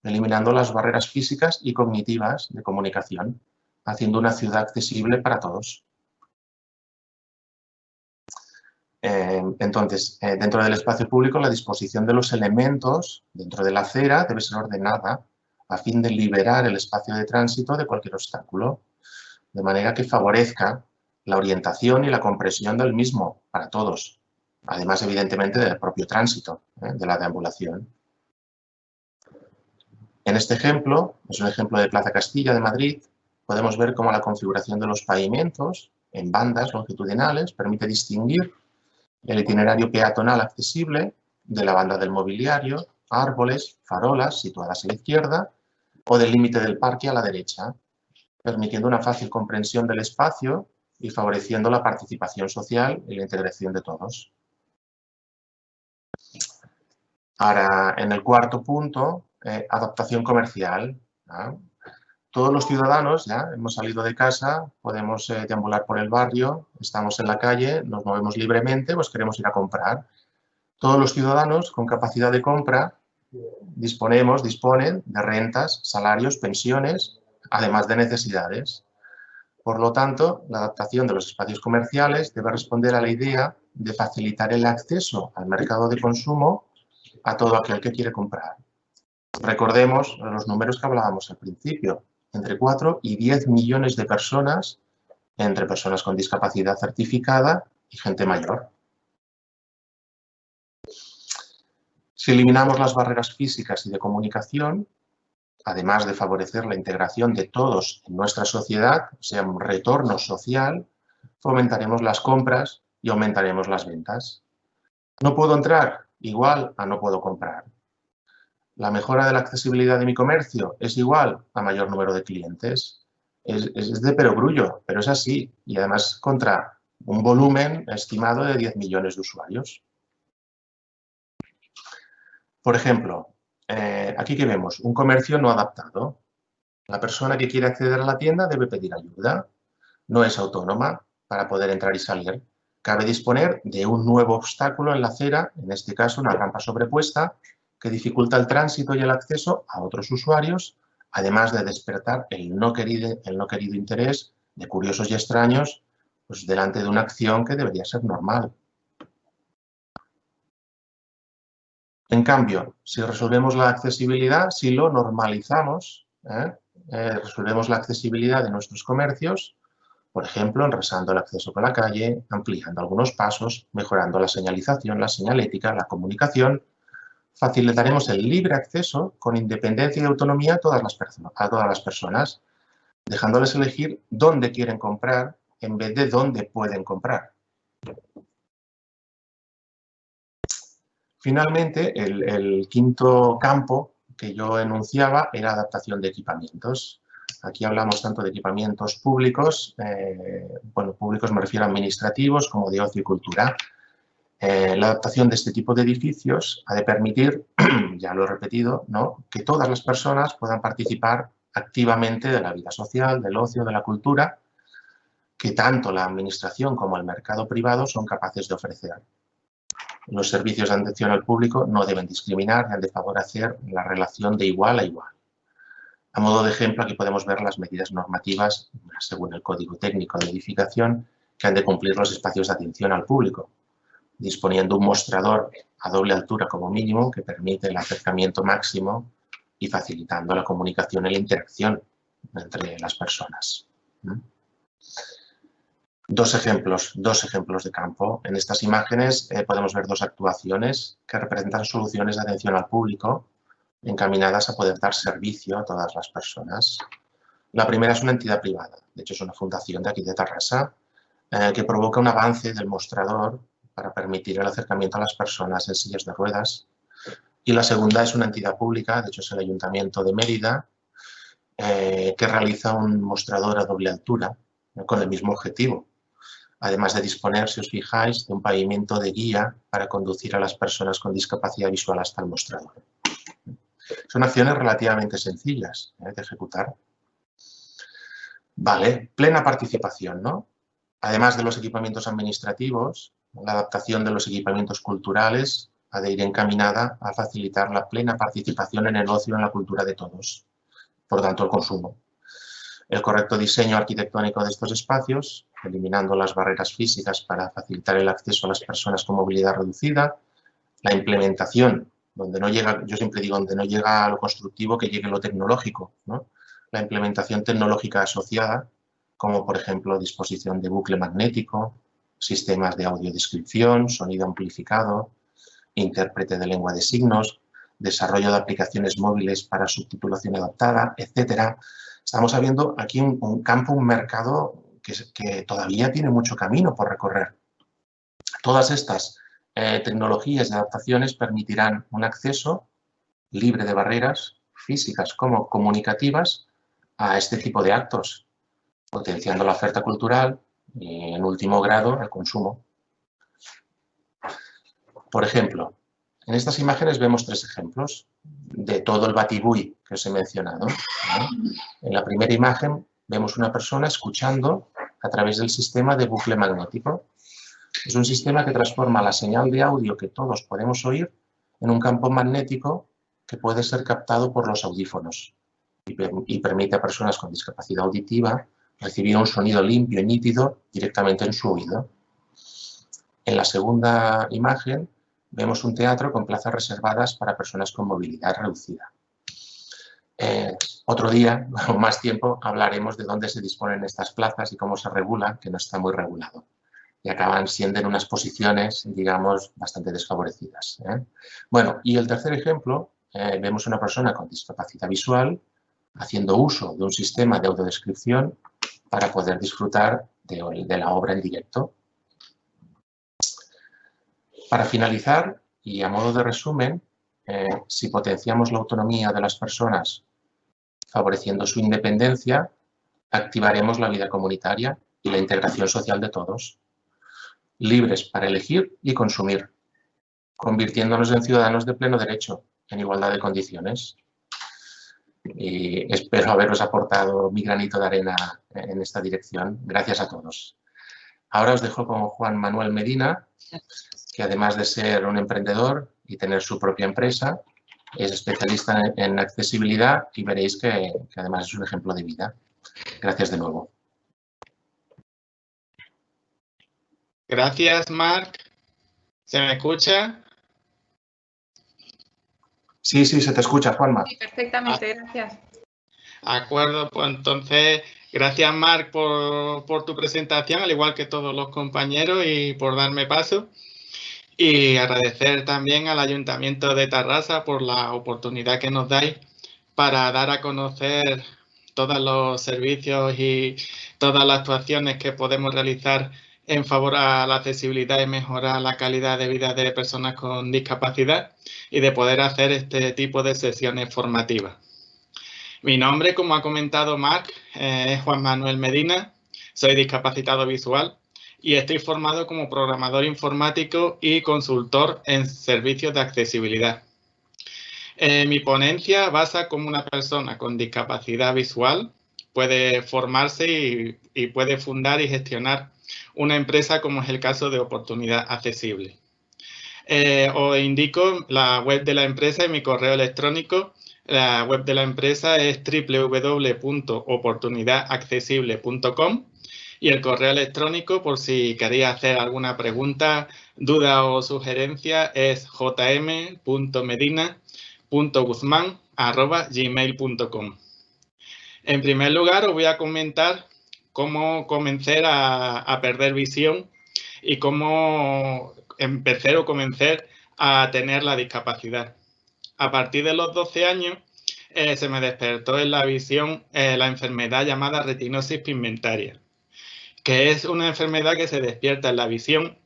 Speaker 4: eliminando las barreras físicas y cognitivas de comunicación, haciendo una ciudad accesible para todos. Entonces, dentro del espacio público, la disposición de los elementos dentro de la acera debe ser ordenada a fin de liberar el espacio de tránsito de cualquier obstáculo, de manera que favorezca la orientación y la comprensión del mismo para todos, además, evidentemente, del propio tránsito, de la deambulación. En este ejemplo, es un ejemplo de Plaza Castilla de Madrid, podemos ver cómo la configuración de los pavimentos en bandas longitudinales permite distinguir el itinerario peatonal accesible de la banda del mobiliario, árboles, farolas situadas a la izquierda o del límite del parque a la derecha, permitiendo una fácil comprensión del espacio y favoreciendo la participación social y la integración de todos. Ahora, en el cuarto punto, adaptación comercial. ¿No? Todos los ciudadanos ya hemos salido de casa, podemos deambular por el barrio, estamos en la calle, nos movemos libremente, pues queremos ir a comprar. Todos los ciudadanos con capacidad de compra disponen de rentas, salarios, pensiones, además de necesidades. Por lo tanto, la adaptación de los espacios comerciales debe responder a la idea de facilitar el acceso al mercado de consumo a todo aquel que quiere comprar. Recordemos los números que hablábamos al principio. Entre 4 y 10 millones de personas, entre personas con discapacidad certificada y gente mayor. Si eliminamos las barreras físicas y de comunicación, además de favorecer la integración de todos en nuestra sociedad, o sea, un retorno social, fomentaremos las compras y aumentaremos las ventas. No puedo entrar, igual a no puedo comprar. ¿La mejora de la accesibilidad de mi comercio es igual a mayor número de clientes? Es de perogrullo, pero es así. Y además contra un volumen estimado de 10 millones de usuarios. Por ejemplo, aquí que vemos un comercio no adaptado. La persona que quiere acceder a la tienda debe pedir ayuda. No es autónoma para poder entrar y salir. Cabe disponer de un nuevo obstáculo en la acera, en este caso una rampa sobrepuesta, que dificulta el tránsito y el acceso a otros usuarios, además de despertar el no querido interés de curiosos y extraños pues, delante de una acción que debería ser normal. En cambio, si resolvemos la accesibilidad, si lo normalizamos, resolvemos la accesibilidad de nuestros comercios, por ejemplo, enrasando el acceso por la calle, ampliando algunos pasos, mejorando la señalización, la señalética, la comunicación, facilitaremos el libre acceso con independencia y autonomía a todas las personas, dejándoles elegir dónde quieren comprar en vez de dónde pueden comprar. Finalmente, el quinto campo que yo enunciaba era adaptación de equipamientos. Aquí hablamos tanto de equipamientos públicos, bueno, públicos me refiero a administrativos como de ocio y cultura. La adaptación de este tipo de edificios ha de permitir, ya lo he repetido, ¿no?, que todas las personas puedan participar activamente de la vida social, del ocio, de la cultura, que tanto la administración como el mercado privado son capaces de ofrecer. Los servicios de atención al público no deben discriminar y han de favorecer la relación de igual a igual. A modo de ejemplo, aquí podemos ver las medidas normativas, según el Código Técnico de Edificación, que han de cumplir los espacios de atención al público, disponiendo un mostrador a doble altura como mínimo que permite el acercamiento máximo y facilitando la comunicación y la interacción entre las personas. Dos ejemplos de campo. En estas imágenes podemos ver dos actuaciones que representan soluciones de atención al público encaminadas a poder dar servicio a todas las personas. La primera es una entidad privada, de hecho es una fundación de aquí de Tarrasa, que provoca un avance del mostrador para permitir el acercamiento a las personas en sillas de ruedas. Y la segunda es una entidad pública, de hecho es el Ayuntamiento de Mérida, que realiza un mostrador a doble altura con el mismo objetivo. Además de disponer, si os fijáis, de un pavimento de guía para conducir a las personas con discapacidad visual hasta el mostrador. Son acciones relativamente sencillas de ejecutar. Vale, plena participación, ¿no? Además de los equipamientos administrativos, la adaptación de los equipamientos culturales ha de ir encaminada a facilitar la plena participación en el ocio y en la cultura de todos, por tanto el consumo. El correcto diseño arquitectónico de estos espacios, eliminando las barreras físicas para facilitar el acceso a las personas con movilidad reducida, la implementación, donde no llega, yo siempre digo, donde no llega lo constructivo, que llegue lo tecnológico, ¿no? La implementación tecnológica asociada, como por ejemplo disposición de bucle magnético, sistemas de audiodescripción, sonido amplificado, intérprete de lengua de signos, desarrollo de aplicaciones móviles para subtitulación adaptada, etcétera. Estamos viendo aquí un campo, un mercado que todavía tiene mucho camino por recorrer. Todas estas tecnologías y adaptaciones permitirán un acceso libre de barreras físicas como comunicativas a este tipo de actos, potenciando la oferta cultural y, en último grado, el consumo. Por ejemplo, en estas imágenes vemos tres ejemplos de todo el batibuy que os he mencionado, ¿no? En la primera imagen vemos una persona escuchando a través del sistema de bucle magnético. Es un sistema que transforma la señal de audio que todos podemos oír en un campo magnético que puede ser captado por los audífonos y permite a personas con discapacidad auditiva recibir un sonido limpio y nítido directamente en su oído. En la segunda imagen vemos un teatro con plazas reservadas para personas con movilidad reducida. Otro día, con más tiempo, hablaremos de dónde se disponen estas plazas y cómo se regula, que no está muy regulado. Y acaban siendo en unas posiciones, digamos, bastante desfavorecidas. Bueno, y el tercer ejemplo, vemos una persona con discapacidad visual haciendo uso de un sistema de audiodescripción para poder disfrutar de la obra en directo. Para finalizar, y a modo de resumen, si potenciamos la autonomía de las personas, favoreciendo su independencia, activaremos la vida comunitaria y la integración social de todos, libres para elegir y consumir, convirtiéndonos en ciudadanos de pleno derecho, en igualdad de condiciones. Y espero haberos aportado mi granito de arena en esta dirección. Gracias a todos. Ahora os dejo con Juan Manuel Medina, que además de ser un emprendedor y tener su propia empresa, es especialista en accesibilidad y veréis que además es un ejemplo de vida. Gracias de nuevo.
Speaker 6: Gracias, Marc. ¿Se me escucha?
Speaker 4: Sí, se te escucha, Juanma.
Speaker 1: Sí, perfectamente, gracias.
Speaker 6: De acuerdo, pues entonces, gracias, Marc, por tu presentación, al igual que todos los compañeros, y por darme paso. Y agradecer también al Ayuntamiento de Tarrasa por la oportunidad que nos dais para dar a conocer todos los servicios y todas las actuaciones que podemos realizar en favor a la accesibilidad y mejorar la calidad de vida de personas con discapacidad y de poder hacer este tipo de sesiones formativas. Mi nombre, como ha comentado Marc, es Juan Manuel Medina, soy discapacitado visual y estoy formado como programador informático y consultor en servicios de accesibilidad. Mi ponencia basa cómo una persona con discapacidad visual puede formarse y puede fundar y gestionar una empresa, como es el caso de Oportunidad Accesible. Os indico la web de la empresa y mi correo electrónico. La web de la empresa es www.oportunidadaccesible.com y el correo electrónico, por si queréis hacer alguna pregunta, duda o sugerencia, es jm.medina.guzman@gmail.com. En primer lugar, os voy a comentar cómo comencé a perder visión y cómo empecé o comencé a tener la discapacidad. A partir de los 12 años se me despertó en la visión la enfermedad llamada retinosis pigmentaria, que es una enfermedad que se despierta en la visión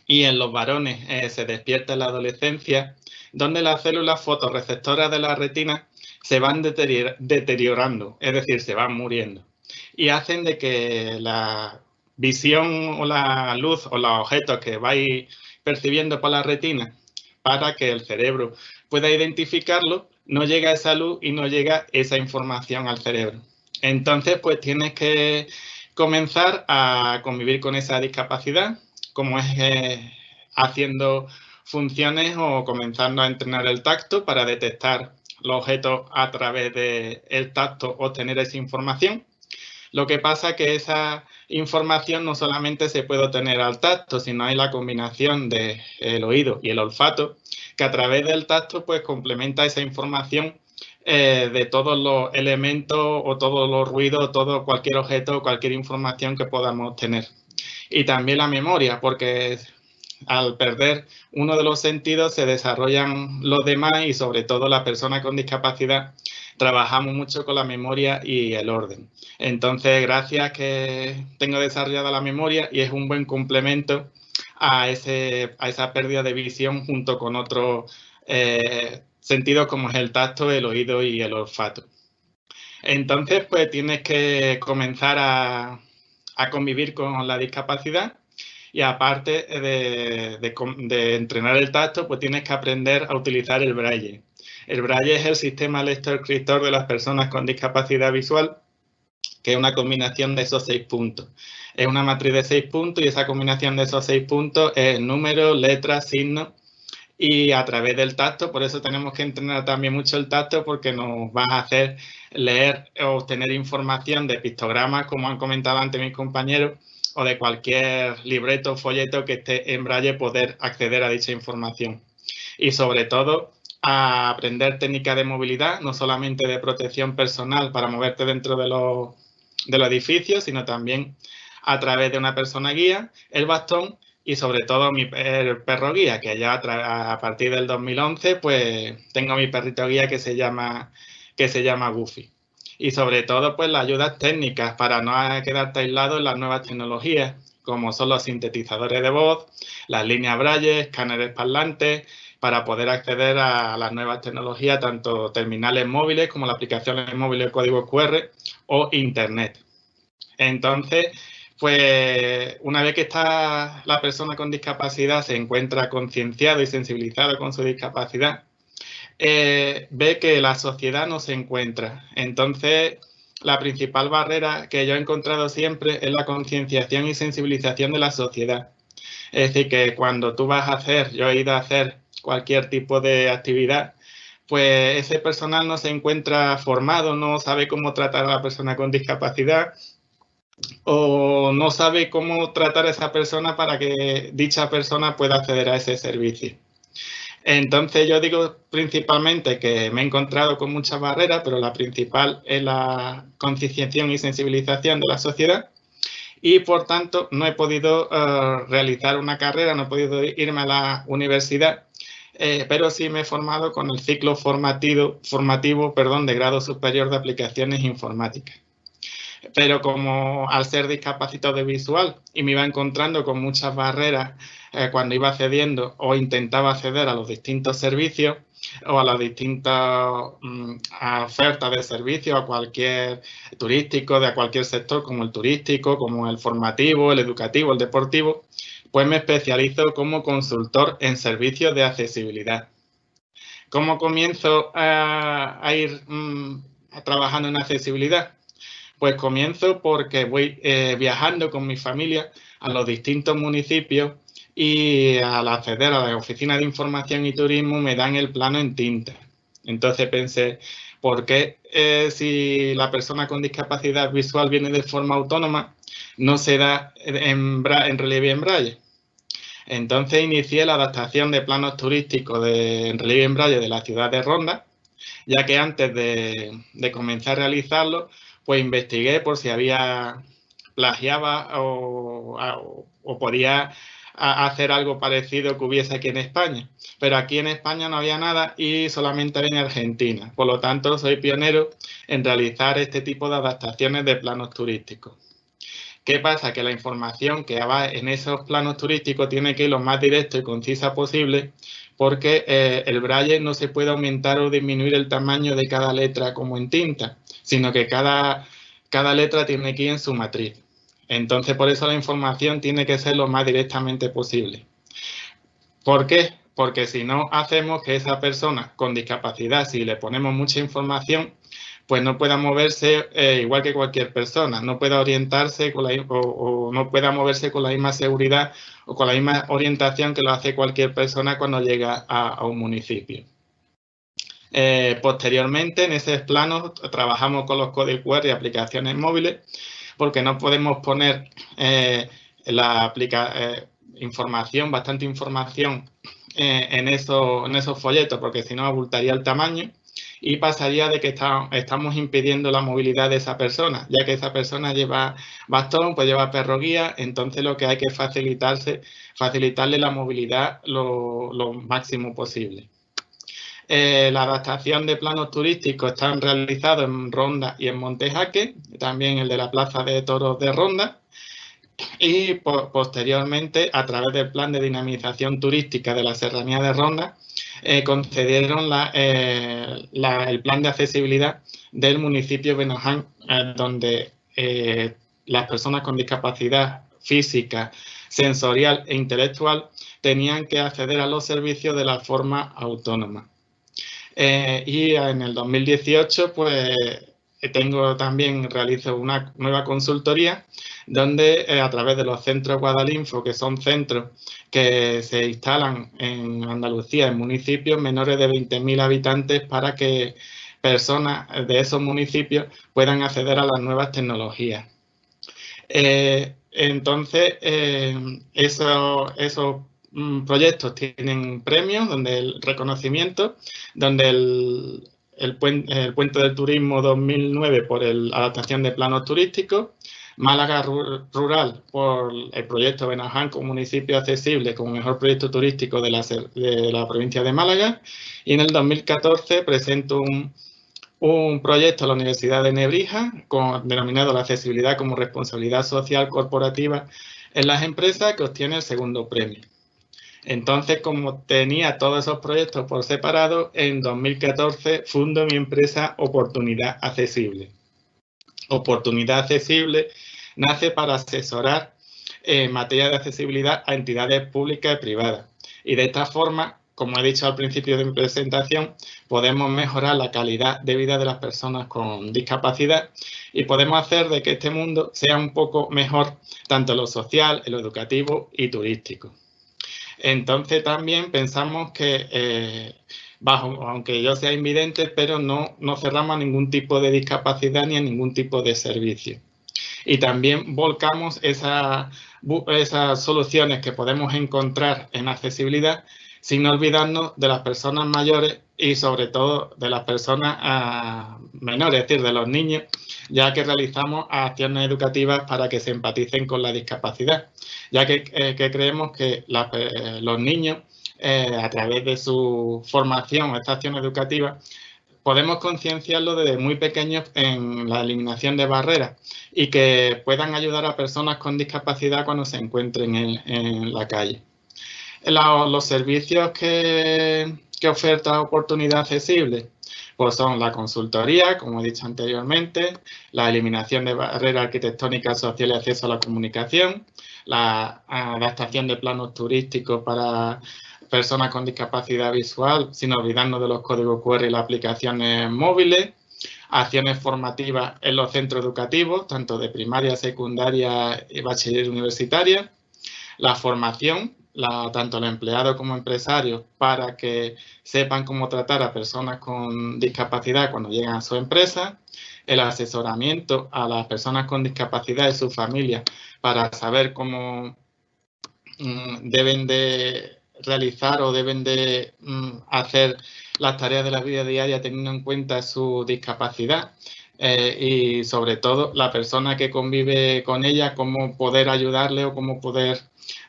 Speaker 6: y en los varones se despierta en la adolescencia, donde las células fotorreceptoras de la retina se van deteriorando, es decir, se van muriendo, y hacen de que la visión o la luz o los objetos que vais percibiendo por la retina para que el cerebro pueda identificarlo, no llega esa luz y no llega esa información al cerebro. Entonces, pues tienes que comenzar a convivir con esa discapacidad, como es haciendo funciones o comenzando a entrenar el tacto para detectar los objetos a través del tacto, obtener esa información. Lo que pasa es que esa información no solamente se puede obtener al tacto, sino hay la combinación del oído y el olfato, que a través del tacto pues complementa esa información de todos los elementos o todos los ruidos, cualquier objeto o cualquier información que podamos obtener. Y también la memoria, porque al perder uno de los sentidos se desarrollan los demás y sobre todo la persona con discapacidad trabajamos mucho con la memoria y el orden. Entonces, gracias que tengo desarrollada la memoria y es un buen complemento a esa pérdida de visión junto con otros sentidos como es el tacto, el oído y el olfato. Entonces, pues tienes que comenzar a convivir con la discapacidad y aparte de entrenar el tacto, pues tienes que aprender a utilizar el braille. El braille es el sistema lector-escritor de las personas con discapacidad visual, que es una combinación de esos 6 puntos. Es una matriz de 6 puntos y esa combinación de esos 6 puntos es números, letras, signos y a través del tacto. Por eso tenemos que entrenar también mucho el tacto porque nos va a hacer leer o obtener información de pictogramas, como han comentado antes mis compañeros, o de cualquier libreto o folleto que esté en braille, poder acceder a dicha información. Y sobre todo, a aprender técnicas de movilidad, no solamente de protección personal para moverte dentro de los edificios, sino también a través de una persona guía, el bastón y sobre todo el perro guía, que ya a partir del 2011 pues tengo mi perrito guía que se llama Goofy. Y sobre todo pues las ayudas técnicas para no quedarte aislado en las nuevas tecnologías, como son los sintetizadores de voz, las líneas braille, escáneres parlantes, para poder acceder a las nuevas tecnologías, tanto terminales móviles como las aplicaciones móviles de código QR o Internet. Entonces, pues una vez que la persona con discapacidad se encuentra concienciada y sensibilizada con su discapacidad, ve que la sociedad no se encuentra. Entonces, la principal barrera que yo he encontrado siempre es la concienciación y sensibilización de la sociedad. Es decir, que cuando tú vas a hacer, yo he ido a hacer cualquier tipo de actividad, pues ese personal no se encuentra formado, no sabe cómo tratar a la persona con discapacidad o no sabe cómo tratar a esa persona para que dicha persona pueda acceder a ese servicio. Entonces yo digo principalmente que me he encontrado con muchas barreras, pero la principal es la concienciación y sensibilización de la sociedad y por tanto no he podido realizar una carrera, no he podido irme a la universidad, pero sí me he formado con el ciclo formativo de grado superior de aplicaciones informáticas. Pero como al ser discapacitado visual y me iba encontrando con muchas barreras cuando iba accediendo o intentaba acceder a los distintos servicios o a las distintas ofertas de servicios, a cualquier turístico, de cualquier sector como el turístico, como el formativo, el educativo, el deportivo, pues me especializo como consultor en servicios de accesibilidad. ¿Cómo comienzo a ir trabajando en accesibilidad? Pues comienzo porque voy viajando con mi familia a los distintos municipios y al acceder a la oficina de información y turismo me dan el plano en tinta. Entonces pensé, ¿por qué si la persona con discapacidad visual viene de forma autónoma no se da en relieve en braille? Entonces inicié la adaptación de planos turísticos en relieve en braille de la ciudad de Ronda, ya que antes de comenzar a realizarlo, pues investigué por si plagiaba o podía hacer algo parecido que hubiese aquí en España. Pero aquí en España no había nada y solamente había en Argentina. Por lo tanto, soy pionero en realizar este tipo de adaptaciones de planos turísticos. ¿Qué pasa? Que la información que va en esos planos turísticos tiene que ir lo más directo y concisa posible porque el braille no se puede aumentar o disminuir el tamaño de cada letra como en tinta, sino que cada letra tiene que ir en su matriz. Entonces, por eso la información tiene que ser lo más directamente posible. ¿Por qué? Porque si no hacemos que esa persona con discapacidad, si le ponemos mucha información, pues no pueda moverse igual que cualquier persona, no pueda orientarse o no pueda moverse con la misma seguridad o con la misma orientación que lo hace cualquier persona cuando llega a un municipio. Posteriormente, en ese plano, trabajamos con los códigos QR y aplicaciones móviles porque no podemos poner bastante información en esos folletos porque si no abultaría el tamaño y pasaría de que estamos impidiendo la movilidad de esa persona, ya que esa persona lleva bastón, pues lleva perro guía, entonces lo que hay que es facilitarle la movilidad lo máximo posible. La adaptación de planos turísticos están realizados en Ronda y en Montejaque, también el de la Plaza de Toros de Ronda. Y posteriormente, a través del plan de dinamización turística de la Serranía de Ronda, concedieron el plan de accesibilidad del municipio de Benoján, donde las personas con discapacidad física, sensorial e intelectual tenían que acceder a los servicios de la forma autónoma. Y en el 2018, pues realizo una nueva consultoría donde a través de los centros Guadalinfo, que son centros que se instalan en Andalucía, en municipios menores de 20.000 habitantes, para que personas de esos municipios puedan acceder a las nuevas tecnologías. Entonces, esos proyectos tienen premios, donde el reconocimiento, donde el Puente del Turismo 2009 por la adaptación de planos turísticos, Málaga Rural por el proyecto Benoján como municipio accesible como mejor proyecto turístico de la provincia de Málaga, y en el 2014 presento un proyecto a la Universidad de Nebrija denominado la accesibilidad como responsabilidad social corporativa en las empresas, que obtiene el segundo premio. Entonces, como tenía todos esos proyectos por separado, en 2014 fundo mi empresa Oportunidad Accesible. Oportunidad Accesible nace para asesorar en materia de accesibilidad a entidades públicas y privadas. Y de esta forma, como he dicho al principio de mi presentación, podemos mejorar la calidad de vida de las personas con discapacidad y podemos hacer de que este mundo sea un poco mejor, tanto en lo social, en lo educativo y turístico. Entonces también pensamos que, aunque yo sea invidente, pero no cerramos a ningún tipo de discapacidad ni a ningún tipo de servicio. Y también volcamos esas soluciones que podemos encontrar en accesibilidad sin olvidarnos de las personas mayores y sobre todo de las personas menores, es decir, de los niños, ya que realizamos acciones educativas para que se empaticen con la discapacidad, ya que creemos que los niños, a través de su formación, esta acción educativa, podemos concienciarlos desde muy pequeños en la eliminación de barreras y que puedan ayudar a personas con discapacidad cuando se encuentren en la calle. Los servicios que oferta Oportunidad Accesible pues son la consultoría, como he dicho anteriormente, la eliminación de barreras arquitectónicas, sociales y acceso a la comunicación, la adaptación de planos turísticos para personas con discapacidad visual, sin olvidarnos de los códigos QR y las aplicaciones móviles, acciones formativas en los centros educativos, tanto de primaria, secundaria y bachiller universitaria, la formación, tanto el empleado como empresarios, para que sepan cómo tratar a personas con discapacidad cuando llegan a su empresa, el asesoramiento a las personas con discapacidad y sus familias para saber cómo deben de realizar o deben de hacer las tareas de la vida diaria teniendo en cuenta su discapacidad y sobre todo la persona que convive con ella, cómo poder ayudarle o cómo poder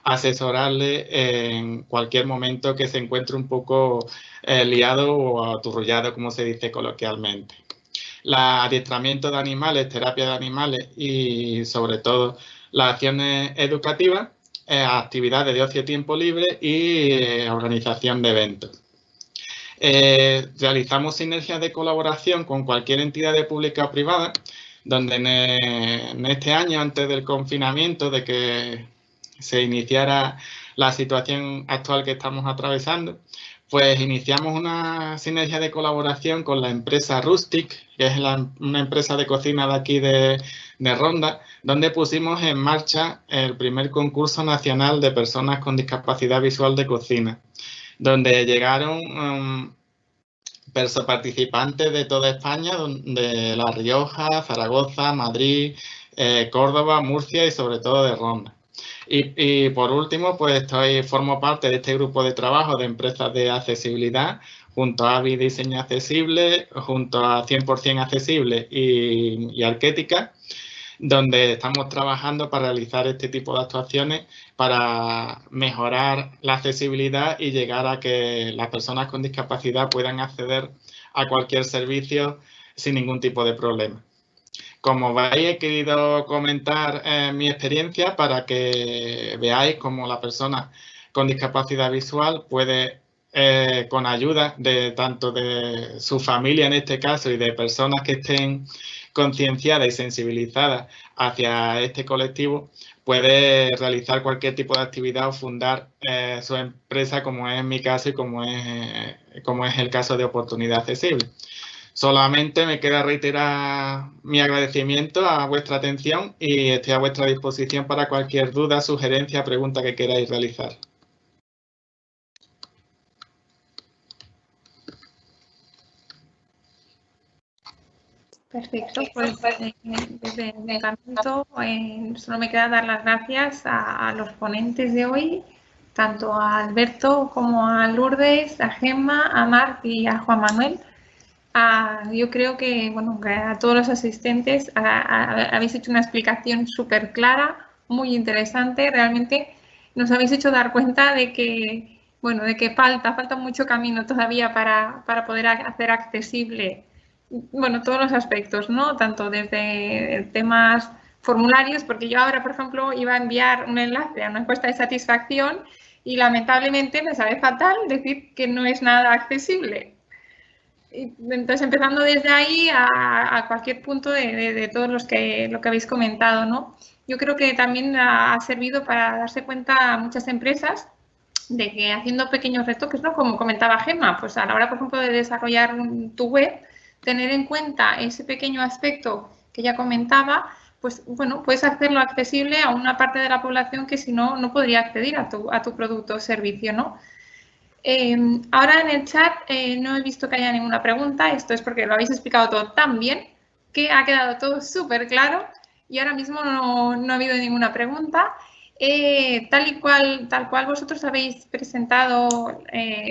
Speaker 6: asesorarle en cualquier momento que se encuentre un poco liado o aturrullado, como se dice coloquialmente. El adiestramiento de animales, terapia de animales y sobre todo las acciones educativas, actividades de ocio y tiempo libre y organización de eventos. Realizamos sinergias de colaboración con cualquier entidad pública o privada, donde en este año, antes del confinamiento, de que se iniciara la situación actual que estamos atravesando, pues iniciamos una sinergia de colaboración con la empresa Rustic, que es una empresa de cocina de aquí de Ronda, donde pusimos en marcha el primer concurso nacional de personas con discapacidad visual de cocina, donde llegaron participantes de toda España, de La Rioja, Zaragoza, Madrid, Córdoba, Murcia y sobre todo de Ronda. Y por último, pues formo parte de este grupo de trabajo de empresas de accesibilidad, junto a AVI Diseño Accesible, junto a 100% Accesible y Arquética, donde estamos trabajando para realizar este tipo de actuaciones para mejorar la accesibilidad y llegar a que las personas con discapacidad puedan acceder a cualquier servicio sin ningún tipo de problema. Como veis, he querido comentar mi experiencia para que veáis cómo la persona con discapacidad visual puede, con ayuda tanto de su familia en este caso y de personas que estén concienciadas y sensibilizadas hacia este colectivo, puede realizar cualquier tipo de actividad o fundar su empresa, como es en mi caso y como es el caso de Oportunidad Accesible. Solamente me queda reiterar mi agradecimiento a vuestra atención y estoy a vuestra disposición para cualquier duda, sugerencia, pregunta que queráis realizar.
Speaker 1: Perfecto, pues desde el departamento solo me queda dar las gracias a los ponentes de hoy, tanto a Alberto como a Lourdes, a Gemma, a Marc y a Juan Manuel. Yo creo que, bueno, que a todos los asistentes habéis hecho una explicación súper clara, muy interesante. Realmente nos habéis hecho dar cuenta de que, bueno, de que falta mucho camino todavía para poder hacer accesible, bueno, todos los aspectos, ¿no? Tanto desde temas formularios, porque yo ahora, por ejemplo, iba a enviar un enlace a una encuesta de satisfacción y lamentablemente me sabe fatal decir que no es nada accesible. Entonces, empezando desde ahí a cualquier punto de todos lo que habéis comentado, ¿no? Yo creo que también ha servido para darse cuenta a muchas empresas de que haciendo pequeños retoques, ¿no? Como comentaba Gemma, pues a la hora, por ejemplo, de desarrollar tu web, tener en cuenta ese pequeño aspecto que ya comentaba, pues bueno, puedes hacerlo accesible a una parte de la población que si no, no podría acceder a tu producto o servicio, ¿no? Ahora en el chat no he visto que haya ninguna pregunta, esto es porque lo habéis explicado todo tan bien que ha quedado todo súper claro y ahora mismo no ha habido ninguna pregunta. Tal cual vosotros habéis presentado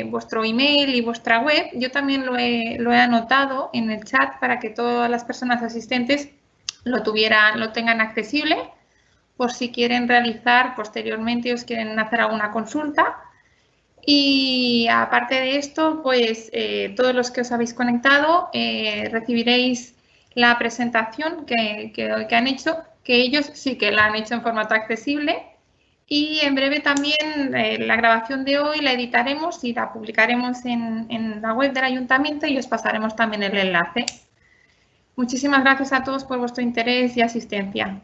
Speaker 1: vuestro email y vuestra web, yo también lo he anotado en el chat para que todas las personas asistentes lo tengan accesible por si quieren realizar posteriormente o os quieren hacer alguna consulta. Y aparte de esto, pues todos los que os habéis conectado recibiréis la presentación que han hecho, que ellos sí que la han hecho en formato accesible. Y en breve también la grabación de hoy la editaremos y la publicaremos en la web del ayuntamiento y os pasaremos también el enlace. Muchísimas gracias a todos por vuestro interés y asistencia.